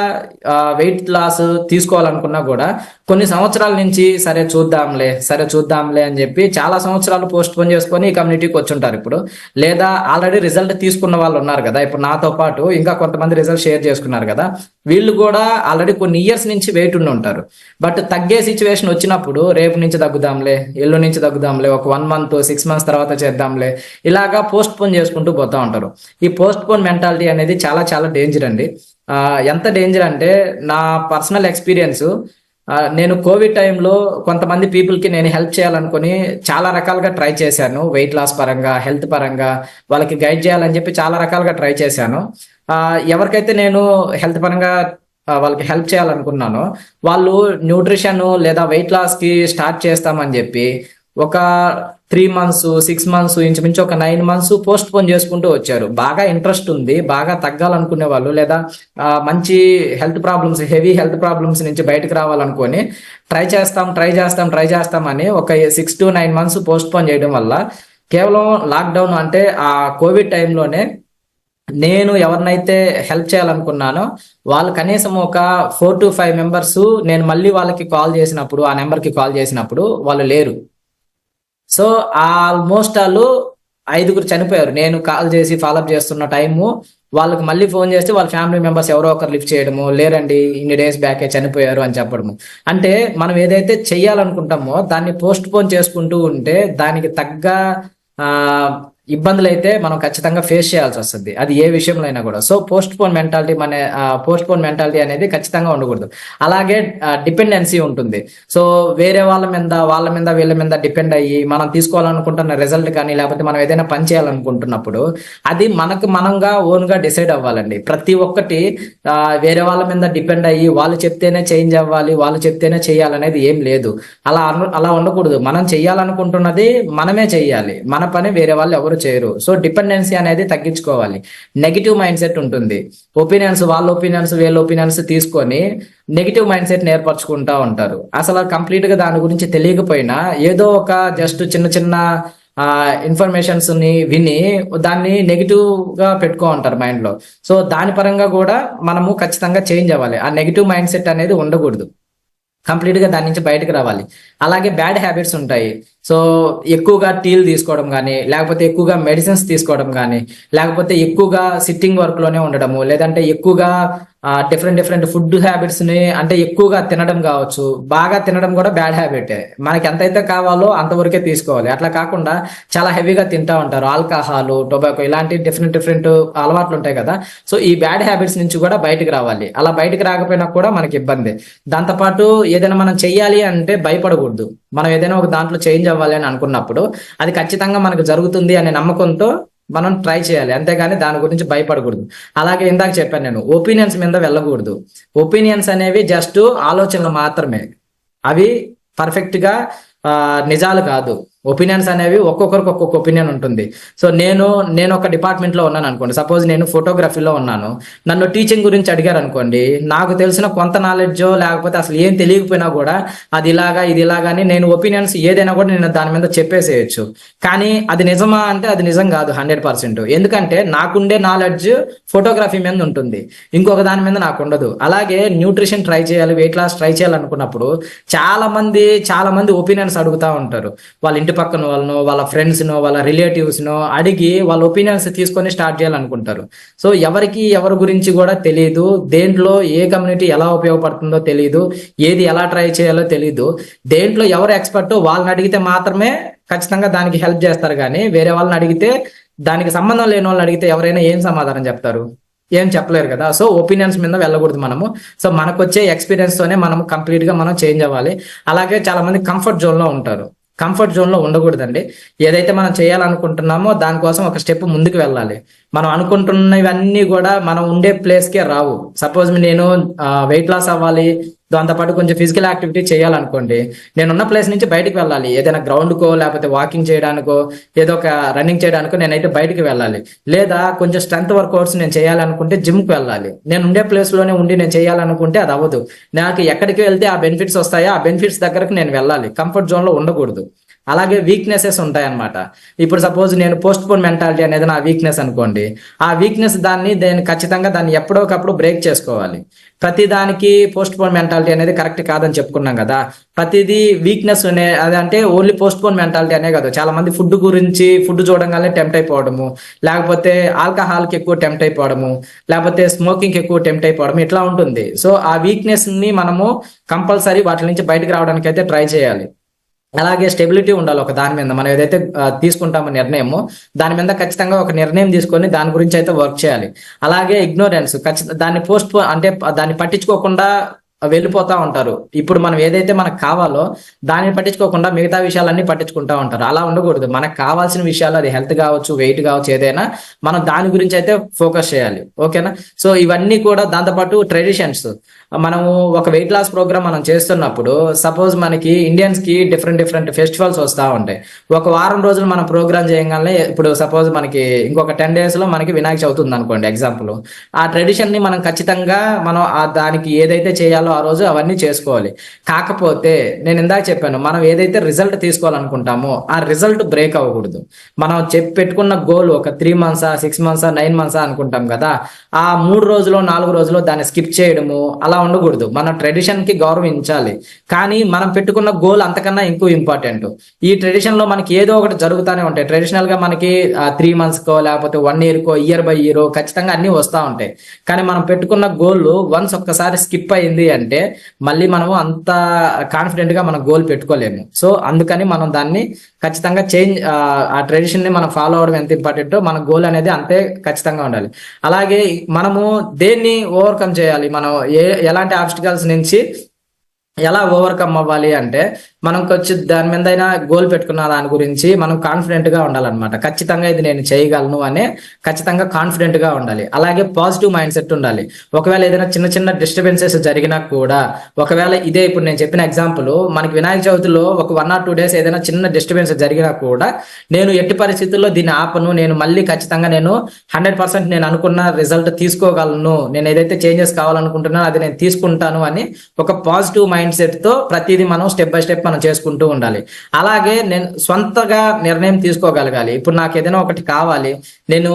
Speaker 2: వెయిట్ లాస్ తీసుకోవాలనుకున్నా కూడా కొన్ని సంవత్సరాల నుంచి సరే చూద్దాంలే అని చెప్పి చాలా సంవత్సరాలు పోస్ట్ పోన్ చేసుకొని ఈ కమ్యూనిటీకి వచ్చుంటారు ఇప్పుడు. లేదా ఆల్రెడీ రిజల్ట్ తీసుకున్న వాళ్ళు ఉన్నారు కదా, ఇప్పుడు నాతో పాటు ఇంకా కొంతమంది రిజల్ట్ షేర్ చేసుకున్నారు కదా, వీళ్ళు కూడా ఆల్రెడీ కొన్ని ఇయర్స్ నుంచి వెయిట్ ఉండి ఉంటారు. బట్ తగ్గే సిచ్యువేషన్ వచ్చినప్పుడు రేపు నుంచి తగ్గుదాంలే, ఎల్లు నుంచి తగ్గుదాంలే, ఒక 1 month 6 months తర్వాత చేద్దాంలే, ఇలాగా పోస్ట్ పోన్ చేసుకుంటూ పోతా ఉంటారు. ఈ పోస్ట్ పోన్ మెంటాలిటీ అనేది చాలా చాలా డేంజర్ అండి. ఎంత డేంజర్ అంటే నా పర్సనల్ ఎక్స్పీరియన్స్, నేను కోవిడ్ టైంలో కొంతమంది పీపుల్కి నేను హెల్ప్ చేయాలనుకుని చాలా రకాలుగా ట్రై చేశాను. వెయిట్ లాస్ పరంగా, హెల్త్ పరంగా వాళ్ళకి గైడ్ చేయాలని చెప్పి చాలా రకాలుగా ట్రై చేశాను. ఎవరికైతే నేను హెల్త్ పరంగా వాళ్ళకి హెల్ప్ చేయాలనుకున్నానో వాళ్ళు న్యూట్రిషన్ లేదా వెయిట్ లాస్కి స్టార్ట్ చేస్తామని చెప్పి ఒక 3 months 6 months ఇంచుమించు ఒక 9 months పోస్ట్ పోన్ చేసుకుంటూ వచ్చారు. బాగా ఇంట్రెస్ట్ ఉంది, బాగా తగ్గాలనుకునే వాళ్ళు లేదా మంచి health problems, heavy health problems నుంచి బయటకు రావాలనుకొని ట్రై చేస్తాం అని ఒక 6 to 9 months పోస్ట్ పోన్ చేయడం వల్ల కేవలం లాక్డౌన్ అంటే ఆ కోవిడ్ టైంలోనే నేను ఎవరినైతే హెల్ప్ చేయాలనుకున్నానో వాళ్ళు కనీసం ఒక 4 to 5 members నేను మళ్ళీ వాళ్ళకి కాల్ చేసినప్పుడు, ఆ నెంబర్కి కాల్ చేసినప్పుడు వాళ్ళు లేరు. సో ఆల్మోస్ట్ వాళ్ళు 5 చనిపోయారు. నేను కాల్ చేసి ఫాలోఅప్ చేస్తున్న టైము వాళ్ళకి మళ్ళీ ఫోన్ చేస్తే వాళ్ళ ఫ్యామిలీ మెంబర్స్ ఎవరో ఒకరు లిఫ్ట్ చేయడము, లేరండి ఇన్ని డేస్ బ్యాకే చనిపోయారు అని చెప్పడము. అంటే మనం ఏదైతే చెయ్యాలనుకుంటామో దాన్ని పోస్ట్ పోన్ చేసుకుంటూ ఉంటే దానికి తగ్గ ఆ ఇబ్బందులు అయితే మనం ఖచ్చితంగా ఫేస్ చేయాల్సి వస్తుంది, అది ఏ విషయంలో అయినా కూడా. సో పోస్ట్ పోన్ మెంటాలిటీ అనేది ఖచ్చితంగా ఉండకూడదు. అలాగే డిపెండెన్సీ ఉంటుంది. సో వేరే వాళ్ళ మీద వీళ్ళ మీద డిపెండ్ అయ్యి మనం తీసుకోవాలనుకుంటున్న రిజల్ట్ కానీ లేకపోతే మనం ఏదైనా పని చేయాలనుకుంటున్నప్పుడు అది మనంగా ఓన్గా డిసైడ్ అవ్వాలండి. ప్రతి ఒక్కటి వేరే వాళ్ళ మీద డిపెండ్ అయ్యి వాళ్ళు చెప్తేనే చేంజ్ అవ్వాలి, వాళ్ళు చెప్తేనే చేయాలనేది ఏం లేదు. అలా ఉండకూడదు. మనం చెయ్యాలనుకుంటున్నది మనమే చెయ్యాలి, మన పని వేరే వాళ్ళు ఎవరు చేయరు. సో డిపెండెన్సీ అనేది తగ్గించుకోవాలి. నెగిటివ్ మైండ్ సెట్ ఉంటుంది. వాళ్ళ ఒపీనియన్స్ వీళ్ళ ఒపీనియన్స్ తీసుకొని నెగిటివ్ మైండ్ సెట్ ఏర్పరచుకుంటా ఉంటారు. అసలు కంప్లీట్ గా దాని గురించి తెలియకపోయినా ఏదో ఒక జస్ట్ చిన్న ఇన్ఫర్మేషన్స్ ని విని దాన్ని నెగిటివ్ గా పెట్టుకో ఉంటారు మైండ్ లో. సో దాని పరంగా కూడా మనము ఖచ్చితంగా చేంజ్ అవ్వాలి. ఆ నెగిటివ్ మైండ్ సెట్ అనేది ఉండకూడదు, కంప్లీట్ గా దాని నుంచి బయటకు రావాలి. అలాగే బ్యాడ్ హ్యాబిట్స్ ఉంటాయి. సో ఎక్కువగా టీలు తీసుకోవడం కానీ, లేకపోతే ఎక్కువగా మెడిసిన్స్ తీసుకోవడం కానీ, లేకపోతే ఎక్కువగా సిట్టింగ్ వర్క్ లోనే ఉండడము, లేదంటే ఎక్కువగా డిఫరెంట్ ఫుడ్ హ్యాబిట్స్ ని అంటే ఎక్కువగా తినడం కావచ్చు. బాగా తినడం కూడా బ్యాడ్ హ్యాబిటే. మనకి ఎంతైతే కావాలో అంతవరకే తీసుకోవాలి. అట్లా కాకుండా చాలా హెవీగా తింటా ఉంటారు. ఆల్కహాల్, టొబాకో ఇలాంటి డిఫరెంట్ అలవాట్లు ఉంటాయి కదా. సో ఈ బ్యాడ్ హ్యాబిట్స్ నుంచి కూడా బయటకు రావాలి. అలా బయటకు రాకపోయినా కూడా మనకి ఇబ్బంది. దాంతోపాటు ఏదైనా మనం చెయ్యాలి అంటే భయపడకూడదు. మనం ఏదైనా ఒక దాంట్లో చేంజ్ అవ్వాలి అని అనుకున్నప్పుడు అది ఖచ్చితంగా మనకు జరుగుతుంది అనే నమ్మకంతో మనం ట్రై చేయాలి, అంతేగాని దాని గురించి భయపడకూడదు. అలాగే ఇందాక చెప్పాను నేను, ఒపీనియన్స్ మీద వెళ్ళకూడదు. ఒపీనియన్స్ అనేవి జస్ట్ ఆలోచనలు మాత్రమే, అవి పర్ఫెక్ట్ గా నిజాలు కాదు. ఒపీనియన్స్ అనేవి ఒక్కొక్కరికి ఒక్కొక్క ఒపీనియన్ ఉంటుంది. సో నేను ఒక డిపార్ట్మెంట్ లో ఉన్నాను అనుకోండి, సపోజ్ నేను ఫోటోగ్రఫీలో ఉన్నాను, నన్ను టీచింగ్ గురించి అడిగారు అనుకోండి, నాకు తెలిసిన కొంత నాలెడ్జో లేకపోతే అసలు ఏం తెలియకపోయినా కూడా అది ఇది ఇలాగా అని నేను ఒపీనియన్స్ ఏదైనా కూడా నేను దాని మీద చెప్పేసేయచ్చు. కానీ అది నిజమా అంటే అది నిజం కాదు 100%. ఎందుకంటే నాకుండే నాలెడ్జ్ ఫోటోగ్రఫీ మీద ఉంటుంది, ఇంకొక దాని మీద నాకు ఉండదు. అలాగే న్యూట్రిషన్ ట్రై చేయాలి, వెయిట్ లాస్ ట్రై చేయాలనుకున్నప్పుడు చాలా మంది ఒపీనియన్స్ అడుగుతా ఉంటారు. వాళ్ళ ఇంటి పక్కన వాళ్ళను, వాళ్ళ ఫ్రెండ్స్ నో, వాళ్ళ రిలేటివ్స్ నో అడిగి వాళ్ళ ఒపీనియన్స్ తీసుకొని స్టార్ట్ చేయాలనుకుంటారు. సో ఎవరి గురించి కూడా తెలియదు, దేంట్లో ఏ కమ్యూనిటీ ఎలా ఉపయోగపడుతుందో తెలియదు, ఏది ఎలా ట్రై చేయాలో తెలియదు. దేంట్లో ఎవరు ఎక్స్పర్ట్ వాళ్ళని అడిగితే మాత్రమే ఖచ్చితంగా దానికి హెల్ప్ చేస్తారు. కానీ వేరే వాళ్ళని అడిగితే, దానికి సంబంధం లేని వాళ్ళని అడిగితే ఎవరైనా ఏం సమాధానం చెప్తారు? ఏం చెప్పలేరు కదా. సో ఒపీనియన్స్ మీద వెళ్ళకూడదు మనము. సో మనకు వచ్చే ఎక్స్పీరియన్స్ తోనే మనం కంప్లీట్ గా మనం చేంజ్ అవ్వాలి. అలాగే చాలా మంది కంఫర్ట్ జోన్ లో ఉంటారు. కంఫర్ట్ జోన్ లో ఉండకూడదండి. ఏదైతే మనం చేయాలనుకుంటున్నామో దానికోసం ఒక స్టెప్ ముందుకు వెళ్ళాలి. మనం అనుకుంటున్నవన్నీ కూడా మనం ఉండే ప్లేస్ కే రావు. సపోజ్ నేను వెయిట్ లాస్ అవ్వాలి, దాంతోపాటు కొంచెం ఫిజికల్ యాక్టివిటీ చేయాలనుకోండి, నేనున్న ప్లేస్ నుంచి బయటకు వెళ్ళాలి. ఏదైనా గ్రౌండ్కో లేకపోతే వాకింగ్ చేయడానికో ఏదో ఒక రన్నింగ్ చేయడానికో నేనైతే బయటకు వెళ్ళాలి. లేదా కొంచెం స్ట్రెంత్ వర్కౌట్స్ నేను చేయాలనుకుంటే జిమ్కి వెళ్ళాలి. నేను ఉండే ప్లేస్ లోనే ఉండి నేను చేయాలనుకుంటే అది అవ్వదు. నాకు ఎక్కడికి వెళ్తే ఆ బెనిఫిట్స్ వస్తాయో ఆ బెనిఫిట్స్ దగ్గరకు నేను వెళ్ళాలి. కంఫర్ట్ జోన్ లో ఉండకూడదు. అలాగే వీక్నెసెస్ ఉంటాయన్నమాట. ఇప్పుడు సపోజ్ నేను పోస్ట్ పోన్ మెంటాలిటీ అనేది నా వీక్నెస్ అనుకోండి, ఆ వీక్నెస్ ఖచ్చితంగా దాన్ని ఎప్పుడోకప్పుడు బ్రేక్ చేసుకోవాలి. ప్రతి దానికి పోస్ట్ పోన్ మెంటాలిటీ అనేది కరెక్ట్ కాదని చెప్పుకున్నాం కదా. ప్రతిదీ వీక్నెస్ అదంటే ఓన్లీ పోస్ట్ పోన్ మెంటాలిటీ అనే కాదు. చాలా మంది ఫుడ్ చూడంగానే టెంప్ట్ అయిపోవడము, లేకపోతే ఆల్కహాల్ కి ఎక్కువ టెంప్ట్ అయిపోవడము, లేకపోతే స్మోకింగ్ కి ఎక్కువ టెంప్ట్ అయిపోవడం, ఇట్లా ఉంటుంది. సో ఆ వీక్నెస్ ని మనము కంపల్సరీ వాటి నుంచి బయటకు రావడానికి అయితే ట్రై చేయాలి. అలాగే స్టెబిలిటీ ఉండాలి ఒక దాని మీద. మనం ఏదైతే తీసుకుంటామో నిర్ణయమో దాని మీద ఖచ్చితంగా ఒక నిర్ణయం తీసుకొని దాని గురించి అయితే వర్క్ చేయాలి. అలాగే ఇగ్నోరెన్స్, దాన్ని పట్టించుకోకుండా వెళ్ళిపోతా ఉంటారు. ఇప్పుడు మనం ఏదైతే మనకు కావాలో దాన్ని పట్టించుకోకుండా మిగతా విషయాలన్నీ పట్టించుకుంటా ఉంటారు. అలా ఉండకూడదు. మనకు కావాల్సిన విషయాలు, అది హెల్త్ కావచ్చు, వెయిట్ కావచ్చు, ఏదైనా మనం దాని గురించి అయితే ఫోకస్ చేయాలి. ఓకేనా? సో ఇవన్నీ కూడా, దాంతోపాటు ట్రెడిషన్స్. మనము ఒక వెయిట్ లాస్ ప్రోగ్రామ్ మనం చేస్తున్నప్పుడు సపోజ్ మనకి ఇండియన్స్ కి డిఫరెంట్ ఫెస్టివల్స్ వస్తూ ఉంటాయి. ఒక వారం రోజులు మనం ప్రోగ్రామ్ చేయగానే, ఇప్పుడు సపోజ్ మనకి ఇంకొక 10 days లో మనకి వినాయక చవితి ఉంది అనుకోండి ఎగ్జాంపుల్. ఆ ట్రెడిషన్ ని మనం ఖచ్చితంగా దానికి ఏదైతే చేయాలో ఆ రోజు అవన్నీ చేసుకోవాలి. కాకపోతే నేను ఇందాక చెప్పాను, మనం ఏదైతే రిజల్ట్ తీసుకోవాలనుకుంటామో ఆ రిజల్ట్ బ్రేక్ అవ్వకూడదు. మనం పెట్టుకున్న గోల్ ఒక 3 మంత్సా 6 మంత్సా 9 మంత్సా అనుకుంటాం కదా, ఆ 3 రోజులు 4 రోజులు దాన్ని స్కిప్ చేయడము అలా ఉండకూడదు. మన ట్రెడిషన్ కి గౌరవించాలి, కానీ మనం పెట్టుకున్న గోల్ అంతకన్నా ఎక్కువ ఇంపార్టెంట్. ఈ ట్రెడిషన్ లో మనకి ఏదో ఒకటి జరుగుతూనే ఉంటాయి. ట్రెడిషనల్ గా మనకి 3 months కో లేకపోతే 1 year co year by year ఖచ్చితంగా అన్ని వస్తూ ఉంటాయి. కానీ మనం పెట్టుకున్న గోల్ వన్స్ ఒక్కసారి స్కిప్ అయింది అంటే మళ్ళీ మనము అంత కాన్ఫిడెంట్ గా మన గోల్ పెట్టుకోలేము. సో అందుకని మనం దాన్ని ఖచ్చితంగా చేంజ్, ఆ ట్రెడిషన్ ని మనం ఫాలో అవడం ఎంత ఇంపార్టెంటో మన గోల్ అనేది అంతే ఖచ్చితంగా ఉండాలి. అలాగే మనము దేన్ని ఓవర్కమ్ చేయాలి, మనం ఎలాంటి ఆబ్స్టికల్స్ నుంచి ఎలా ఓవర్కమ్ అవ్వాలి అంటే మనం కొంచెం దాని మీద అయినా గోల్ పెట్టుకున్న దాని గురించి మనం కాన్ఫిడెంట్ గా ఉండాలన్నమాట. ఖచ్చితంగా ఇది నేను చేయగలను అనే ఖచ్చితంగా కాన్ఫిడెంట్ గా ఉండాలి. అలాగే పాజిటివ్ మైండ్ సెట్ ఉండాలి. ఒకవేళ ఏదైనా చిన్న చిన్న డిస్టర్బెన్సెస్ జరిగినా కూడా, ఒకవేళ ఇదే ఇప్పుడు నేను చెప్పిన ఎగ్జాంపుల్ మనకి వినాయక చవితిలో ఒక 1 or 2 days ఏదైనా చిన్న డిస్టర్బెన్స్ జరిగినా కూడా నేను ఎట్టి పరిస్థితుల్లో దీన్ని ఆపను, నేను మళ్ళీ ఖచ్చితంగా నేను 100% నేను అనుకున్న రిజల్ట్ తీసుకోగలను, నేను ఏదైతే చేంజెస్ కావాలనుకుంటున్నానో అది నేను తీసుకుంటాను అని ఒక పాజిటివ్ మైండ్ సెట్ తో ప్రతిదీ మనం స్టెప్ బై స్టెప్ మనం చేసుకుంటూ ఉండాలి. అలాగే నేను సొంతగా నిర్ణయం తీసుకోగలగాలి. ఇప్పుడు నాకు ఏదైనా ఒకటి కావాలి, నేను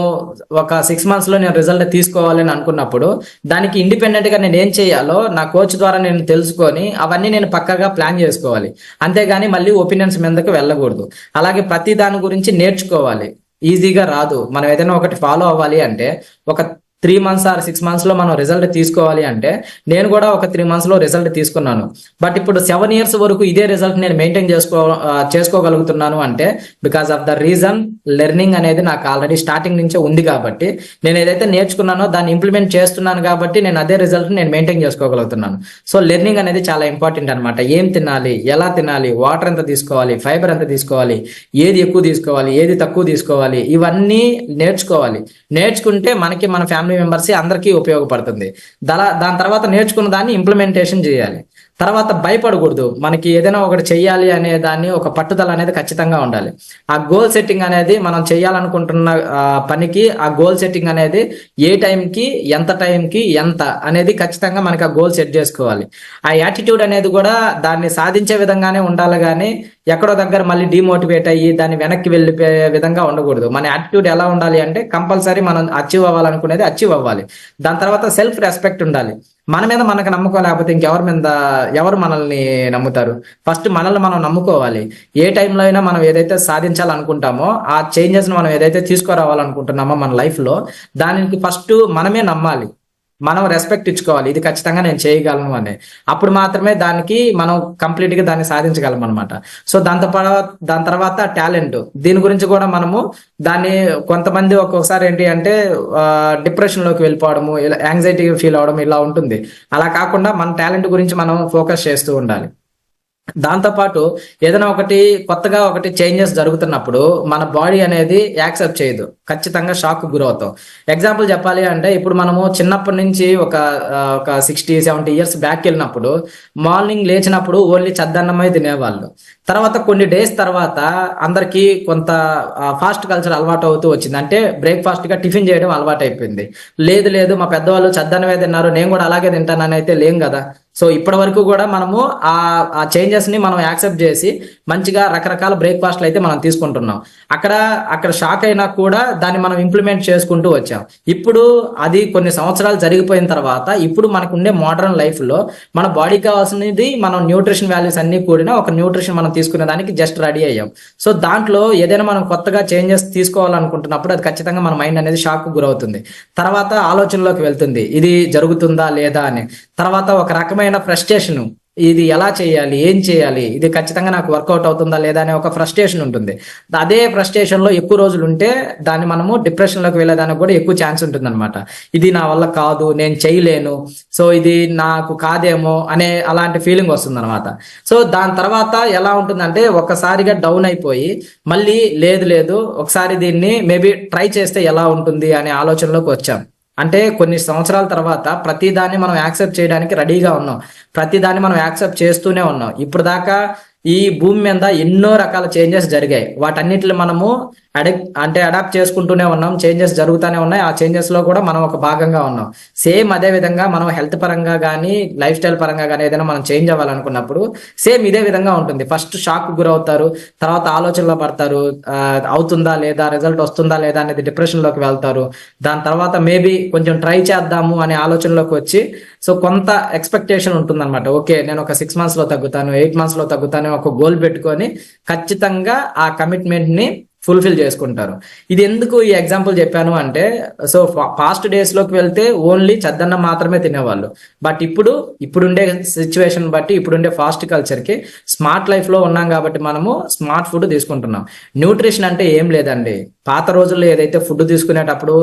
Speaker 2: ఒక 6 months లో నేను రిజల్ట్ తీసుకోవాలని అనుకున్నప్పుడు దానికి ఇండిపెండెంట్ గా నేను ఏం చేయాలో నా కోచ్ ద్వారా నేను తెలుసుకొని అవన్నీ నేను పక్కాగా ప్లాన్ చేసుకోవాలి. అంతేగాని మళ్ళీ ఒపీనియన్స్ మీదకి వెళ్ళకూడదు. అలాగే ప్రతి దాని గురించి నేర్చుకోవాలి. ఈజీగా రాదు. మనం ఏదైనా ఒకటి ఫాలో అవ్వాలి అంటే ఒక 3 months or 6 months లో మనం రిజల్ట్ తీసుకోవాలి అంటే నేను కూడా ఒక 3 months లో రిజల్ట్ తీసుకున్నాను. బట్ ఇప్పుడు 7 years వరకు ఇదే రిజల్ట్ నేను మెయింటైన్ చేసుకోగలుగుతున్నాను అంటే because of the reason learning అనేది నాకు ఆల్రెడీ స్టార్టింగ్ నుంచే ఉంది కాబట్టి, నేను ఏదైతే నేర్చుకున్నానో దాన్ని ఇంప్లిమెంట్ చేస్తున్నాను కాబట్టి నేను అదే రిజల్ట్ నేను మెయింటైన్ చేసుకోగలుగుతున్నాను. సో లెర్నింగ్ అనేది చాలా ఇంపార్టెంట్ అనమాట. ఏం తినాలి, ఎలా తినాలి, వాటర్ ఎంత తీసుకోవాలి, ఫైబర్ ఎంత తీసుకోవాలి, ఏది ఎక్కువ తీసుకోవాలి, ఏది తక్కువ తీసుకోవాలి, ఇవన్నీ నేర్చుకోవాలి. నేర్చుకుంటే మనకి మన ఫ్యామిలీ మెంబర్స్ అందరికీ ఉపయోగపడుతుంది. దాని తర్వాత నేర్చుకున్న దాన్ని ఇంప్లిమెంటేషన్ చేయాలి. తర్వాత భయపడకూడదు. మనకి ఏదైనా ఒకటి చెయ్యాలి అనే దాన్ని ఒక పట్టుదల అనేది ఖచ్చితంగా ఉండాలి. ఆ గోల్ సెట్టింగ్ అనేది మనం చేయాలనుకుంటున్న పనికి ఆ గోల్ సెట్టింగ్ అనేది ఏ టైంకి ఎంత అనేది ఖచ్చితంగా మనకి ఆ గోల్ సెట్ చేసుకోవాలి. ఆ యాటిట్యూడ్ అనేది కూడా దాన్ని సాధించే విధంగానే ఉండాలి, కానీ ఎక్కడో దగ్గర మళ్ళీ డిమోటివేట్ అయ్యి దాన్ని వెనక్కి వెళ్ళిపోయే విధంగా ఉండకూడదు. మన యాటిట్యూడ్ ఎలా ఉండాలి అంటే కంపల్సరీ మనం అచీవ్ అవ్వాలనుకునేది అచీవ్ అవ్వాలి. దాని తర్వాత సెల్ఫ్ రెస్పెక్ట్ ఉండాలి. మన మీద మనకు నమ్మకం లేకపోతే ఎవరు మనల్ని నమ్ముతారు? ఫస్ట్ మనల్ని మనం నమ్ముకోవాలి. ఏ టైంలో అయినా మనం ఏదైతే సాధించాలనుకుంటామో ఆ చేంజెస్ మనం ఏదైతే తీసుకురావాలనుకుంటున్నామో మన లైఫ్ లో దానికి ఫస్ట్ మనమే నమ్మాలి. మనం రెస్పెక్ట్ ఇచ్చుకోవాలి, ఇది ఖచ్చితంగా నేను చేయగలను అని. అప్పుడు మాత్రమే దానికి మనం కంప్లీట్ గా దాన్ని సాధించగలం అనమాట. సో దాని తర్వాత టాలెంట్, దీని గురించి కూడా మనము దాన్ని కొంతమంది ఒక్కొక్కసారి ఏంటి అంటే డిప్రెషన్ లోకి వెళ్ళిపోవడము, ఇలా యాంగ్జైటీ ఫీల్ అవడం ఇలా ఉంటుంది. అలా కాకుండా మన టాలెంట్ గురించి మనం ఫోకస్ చేస్తూ ఉండాలి. దాంతోపాటు ఏదైనా కొత్తగా ఒకటి చేంజెస్ జరుగుతున్నప్పుడు మన బాడీ అనేది యాక్సెప్ట్ చేయదు, ఖచ్చితంగా షాక్ గురవుతాం. ఎగ్జాంపుల్ చెప్పాలి అంటే ఇప్పుడు మనము చిన్నప్పటి నుంచి ఒక 60-70 years బ్యాక్ వెళ్ళినప్పుడు మార్నింగ్ లేచినప్పుడు ఓన్లీ చద్దన్నమే తినేవాళ్ళు. తర్వాత కొన్ని డేస్ తర్వాత అందరికీ కొంత ఫాస్ట్ కల్చర్ అలవాటు అవుతూ వచ్చింది. అంటే బ్రేక్ఫాస్ట్ గా టిఫిన్ చేయడం అలవాటు అయిపోయింది. లేదు మా పెద్దవాళ్ళు చద్దన్నమే తిన్నారు, నేను కూడా అలాగే తింటానని అయితే లేం కదా. సో ఇప్పటి వరకు కూడా మనము ఆ చేంజెస్ ని మనం యాక్సెప్ట్ చేసి మంచిగా రకరకాల బ్రేక్ఫాస్ట్లు అయితే మనం తీసుకుంటున్నాం. అక్కడ షాక్ అయినా కూడా దాన్ని మనం ఇంప్లిమెంట్ చేసుకుంటూ వచ్చాం. ఇప్పుడు అది కొన్ని సంవత్సరాలు జరిగిపోయిన తర్వాత ఇప్పుడు మనకు ఉండే మోడర్న్ లైఫ్ లో మన బాడీకి కావాల్సినది మనం న్యూట్రిషన్ వాల్యూస్ అన్ని కూడిన ఒక న్యూట్రిషన్ మనం తీసుకునే దానికి జస్ట్ రెడీ అయ్యాం. సో దాంట్లో ఏదైనా మనం కొత్తగా చేంజెస్ తీసుకోవాలనుకుంటున్నప్పుడు అది ఖచ్చితంగా మన మైండ్ అనేది షాక్ గురవుతుంది. తర్వాత ఆలోచనలోకి వెళ్తుంది, ఇది జరుగుతుందా లేదా అని. తర్వాత ఒక రకమైన ఫ్రస్ట్రేషన్, ఇది ఎలా చేయాలి, ఏం చేయాలి, ఇది ఖచ్చితంగా నాకు వర్కౌట్ అవుతుందా లేదా అనే ఒక ఫ్రస్ట్రేషన్ ఉంటుంది. అదే ఫ్రస్ట్రేషన్ లో ఎక్కువ రోజులు ఉంటే దాన్ని మనము డిప్రెషన్ లోకి వెళ్ళేదానికి కూడా ఎక్కువ ఛాన్స్ ఉంటుంది అనమాట. ఇది నా వల్ల కాదు, నేను చేయలేను, సో ఇది నాకు కాదేమో అనే అలాంటి ఫీలింగ్ వస్తుంది అనమాట. సో దాని తర్వాత ఎలా ఉంటుందంటే ఒక్కసారిగా డౌన్ అయిపోయి మళ్ళీ లేదు ఒకసారి దీన్ని మేబీ ట్రై చేస్తే ఎలా ఉంటుంది అనే ఆలోచనలోకి వచ్చాం. అంటే కొన్ని సంవత్సరాల తర్వాత ప్రతిదాన్ని మనం యాక్సెప్ట్ చేయడానికి రెడీగా ఉన్నాం, ప్రతిదాన్ని మనం యాక్సెప్ట్ చేస్తూనే ఉన్నాం. ఇప్పుడు దాకా ఈ భూమి మీద ఎన్నో రకాల చేంజెస్ జరిగాయి. వాటన్నిటిని మనము అడాప్ట్ చేసుకుంటూనే ఉన్నాం. చేంజెస్ జరుగుతూనే ఉన్నాయి. ఆ చేంజెస్ లో కూడా మనం ఒక భాగంగా ఉన్నాం. సేమ్ అదే విధంగా మనం హెల్త్ పరంగా కానీ లైఫ్ స్టైల్ పరంగా కానీ ఏదైనా మనం చేంజ్ అవ్వాలనుకున్నప్పుడు సేమ్ ఇదే విధంగా ఉంటుంది. ఫస్ట్ షాక్ గురవుతారు, తర్వాత ఆలోచనలో పడతారు, అవుతుందా లేదా, రిజల్ట్ వస్తుందా లేదా అనేది డిప్రెషన్ లోకి వెళ్తారు. దాని తర్వాత మేబీ కొంచెం ట్రై చేద్దాము అనే ఆలోచనలోకి వచ్చి సో కొంత ఎక్స్పెక్టేషన్ ఉంటుంది అనమాట. ఓకే, నేను ఒక 6 months లో తగ్గుతాను, 8 months లో తగ్గుతాను, ఒక గోల్ పెట్టుకొని ఖచ్చితంగా ఆ కమిట్మెంట్ ని ఫుల్ఫిల్ చేసుకుంటారు. ఇది ఎందుకు ఈ ఎగ్జాంపుల్ చెప్పాను అంటే, సో పాస్ట్ డేస్ లోకి వెళ్తే ఓన్లీ చద్దన్నం మాత్రమే తినేవాళ్ళు. బట్ ఇప్పుడుండే సిచ్యువేషన్ బట్టి, ఇప్పుడుండే ఫాస్ట్ కల్చర్ కి స్మార్ట్ లైఫ్ లో ఉన్నాం కాబట్టి మనము స్మార్ట్ ఫుడ్ తీసుకుంటున్నాం. న్యూట్రిషన్ అంటే ఏం లేదండి. పాత రోజుల్లో ఏదైతే ఫుడ్ తీసుకునేటప్పుడు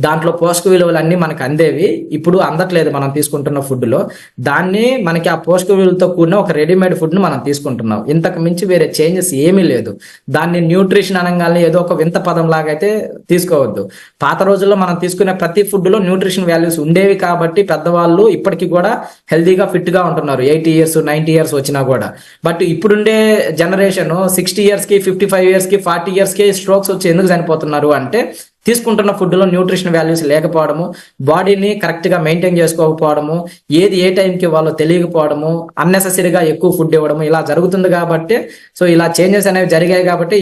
Speaker 2: దాంట్లో పోషక విలువలు అన్ని మనకు అందేవి, ఇప్పుడు అందట్లేదు మనం తీసుకుంటున్న ఫుడ్ లో. దాన్ని మనకి ఆ పోషక విలువలతో కూడిన ఒక రెడీమేడ్ ఫుడ్ ని మనం తీసుకుంటున్నాం. ఇంతకు మించి వేరే చేంజెస్ ఏమీ లేదు. దాన్ని న్యూట్రిషన్ అనగానే ఏదో ఒక వింత పదం లాగా అయితే తీసుకోవద్దు. పాత రోజుల్లో మనం తీసుకునే ప్రతి ఫుడ్ లో న్యూట్రిషన్ వాల్యూస్ ఉండేవి కాబట్టి పెద్దవాళ్ళు ఇప్పటికీ కూడా హెల్దీగా ఫిట్ గా ఉంటున్నారు, 80 years 90 years వచ్చినా కూడా. బట్ ఇప్పుడుండే జనరేషన్ 60 years కి 55 years కి 40 years కి స్ట్రోక్స్ వచ్చి ఎందుకు చనిపోతున్నారు అంటే, తీసుకుంటున్న ఫుడ్లో న్యూట్రిషన్ వాల్యూస్ లేకపోవడము, బాడీని కరెక్ట్గా మెయింటైన్ చేసుకోకపోవడము, ఏది ఏ టైంకి వాళ్ళు తెలియకపోవడము, అన్నెసెసరీగా ఎక్కువ ఫుడ్ ఇవ్వడము, ఇలా జరుగుతుంది కాబట్టి సో ఇలా చేంజెస్ అనేవి జరిగాయి కాబట్టి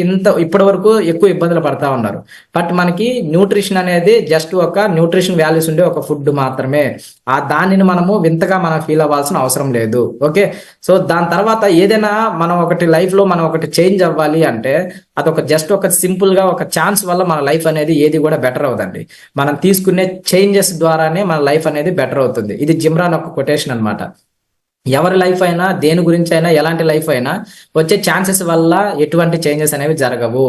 Speaker 2: ఇప్పటి వరకు ఎక్కువ ఇబ్బందులు పడతా ఉన్నారు. బట్ మనకి న్యూట్రిషన్ అనేది జస్ట్ ఒక న్యూట్రిషన్ వాల్యూస్ ఉండే ఒక ఫుడ్ మాత్రమే. ఆ దానిని మనము వింతగా మనం ఫీల్ అవ్వాల్సిన అవసరం లేదు. ఓకే, సో దాని తర్వాత ఏదైనా మనం ఒకటి లైఫ్ లో మనం ఒకటి చేంజ్ అవ్వాలి అంటే అదొక జస్ట్ ఒక సింపుల్ గా ఒక ఛాన్స్ వల్ల మన లైఫ్ అనేది ఏది కూడా బెటర్ అవుతుంది. మనం తీసుకునే చేంజెస్ ద్వారానే మన లైఫ్ అనేది బెటర్ అవుతుంది. ఇది జిమ్రాన్ ఒక కొటేషన్ అన్నమాట. ఎవరి లైఫ్ అయినా, దేని గురించి అయినా, ఎలాంటి లైఫ్ అయినా వచ్చే ఛాన్సెస్ వల్ల ఎటువంటి చేంజెస్ అనేవి జరగవు.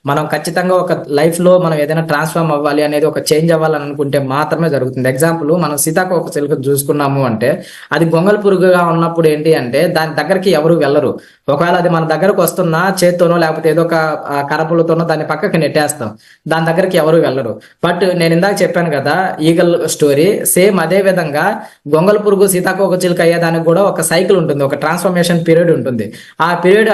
Speaker 2: మనం ఖచ్చితంగా ఒక లైఫ్ లో మనం ఏదైనా ట్రాన్స్ఫార్మ్ అవ్వాలి అనేది, ఒక చేంజ్ అవ్వాలని అనుకుంటే మాత్రమే జరుగుతుంది. ఎగ్జాంపుల్, మనం సీతాకోక చిలుక చూసుకున్నాము అంటే అది గొంగళ పురుగుగా ఉన్నప్పుడు ఏంటి అంటే దాని దగ్గరికి ఎవరు వెళ్ళరు. ఒకవేళ అది మన దగ్గరకు వస్తున్నా చేత్తోనో లేకపోతే ఏదో ఒక కరపులతోనో దాన్ని పక్కకి నెట్టేస్తాం, దాని దగ్గరికి ఎవరు వెళ్ళరు. బట్ నేను ఇందాక చెప్పాను కదా ఈగల్ స్టోరీ, సేమ్ అదే విధంగా గొంగళ పురుగు సీతాకోక చిలుక అయ్యేదానికి కూడా ఒక సైకిల్ ఉంటుంది, ఒక ట్రాన్స్ఫర్మేషన్ పీరియడ్ ఉంటుంది. ఆ పీరియడ్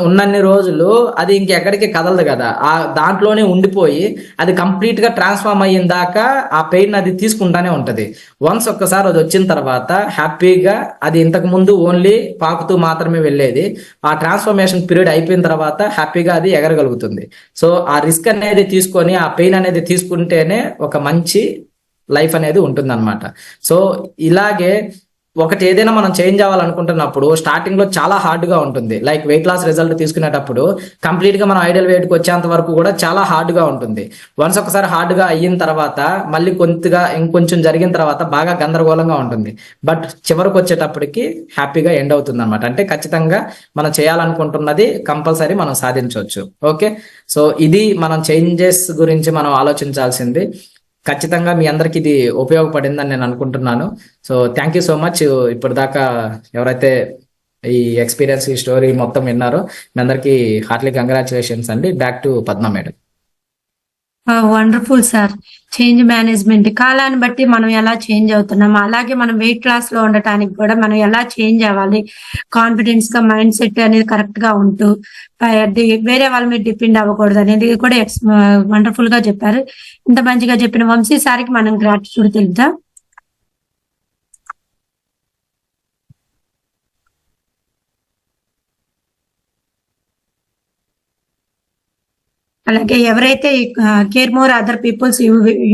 Speaker 2: ఉన్నన్ని రోజులు అది ఇంకెక్కడికి కదలదు కదా, ఆ దాంట్లోనే ఉండిపోయి అది కంప్లీట్ గా ట్రాన్స్ఫార్మ్ అయిన దాకా ఆ పెయిన్ అది తీసుకుంటానే ఉంటది. వన్స్ ఒక్కసారి అది వచ్చిన తర్వాత హ్యాపీగా, అది ఇంతకు ముందు ఓన్లీ పాకుతూ మాత్రమే వెళ్ళేది, ఆ ట్రాన్స్ఫర్మేషన్ పీరియడ్ అయిపోయిన తర్వాత హ్యాపీగా అది ఎగరగలుగుతుంది. సో ఆ రిస్క్ అనేది తీసుకొని ఆ పెయిన్ అనేది తీసుకుంటేనే ఒక మంచి లైఫ్ అనేది ఉంటుందన్నమాట. సో ఇలాగే ఒకటి ఏదైనా మనం చేంజ్ అవ్వాలనుకుంటున్నప్పుడు స్టార్టింగ్ లో చాలా హార్డ్ గా ఉంటుంది. లైక్ వెయిట్ లాస్ రిజల్ట్ తీసుకునేటప్పుడు కంప్లీట్ గా మనం ఐడియల్ వెయిట్ కి వచ్చేంత వరకు కూడా చాలా హార్డ్ గా ఉంటుంది. వన్స్ ఒకసారి హార్డ్ గా అయిన తర్వాత మళ్ళీ కొద్దిగా ఇంకొంచెం జరిగిన తర్వాత బాగా గందరగోళంగా ఉంటుంది. బట్ చివరికి వచ్చేటప్పటికి హ్యాపీగా ఎండ్ అవుతుంది అనమాట. అంటే ఖచ్చితంగా మనం చేయాలనుకుంటున్నది కంపల్సరీ మనం సాధించవచ్చు. ఓకే, సో ఇది మనం చేంజెస్ గురించి మనం ఆలోచించాల్సింది. ఖచ్చితంగా మీ అందరికి ఇది ఉపయోగపడిందని నేను అనుకుంటున్నాను. So thank you so much. ఇప్పటిదాకా ఎవరైతే ఈ ఎక్స్పీరియన్స్, ఈ స్టోరీ మొత్తం విన్నారో మీ అందరికి హార్ట్లీ కంగ్రాచులేషన్స్ అండి. Back to Padma madam.
Speaker 1: Wonderful sir. Change management, కాలాన్ని బట్టి మనం ఎలా చేంజ్ అవుతున్నాం, అలాగే మనం వెయిట్ లాస్ లో ఉండటానికి కూడా మనం ఎలా చేంజ్ అవ్వాలి, కాన్ఫిడెన్స్ గా మైండ్ సెట్ అనేది కరెక్ట్ గా ఉంటూ వేరే వాళ్ళ మీద డిపెండ్ అవ్వకూడదు అనేది కూడా వండర్ఫుల్ గా చెప్పారు. ఇంత మంచిగా చెప్పిన వంశీ సార్కి మనం గ్రాటిట్యూడ్ తెలుద్దాం. అలాగే ఎవరైతే care more other peoples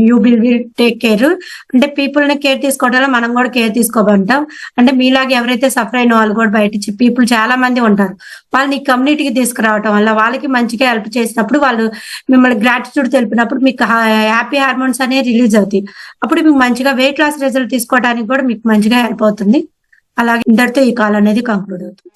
Speaker 1: you will take care, అంటే పీపుల్ ని కేర్ తీసుకోవడంలో మనం కూడా కేర్ తీసుకోమంటాం. అంటే మీలాగే ఎవరైతే సఫర్ అయిన వాళ్ళు కూడా బయట పీపుల్ చాలా మంది ఉంటారు, వాళ్ళని కమ్యూనిటీకి తీసుకురావటం వల్ల వాళ్ళకి మంచిగా హెల్ప్ చేసినప్పుడు వాళ్ళు మిమ్మల్ని గ్రాటిట్యూడ్ తెలిపినప్పుడు మీకు హ్యాపీ హార్మోన్స్ అనేవి రిలీజ్ అవుతాయి. అప్పుడు మీకు మంచిగా వెయిట్ లాస్ రిజల్ట్ తీసుకోవడానికి కూడా మీకు మంచిగా హెల్ప్ అవుతుంది. అలాగే ఇంతటితో ఈ కాల్ అనేది కంక్లూడ్ అవుతుంది.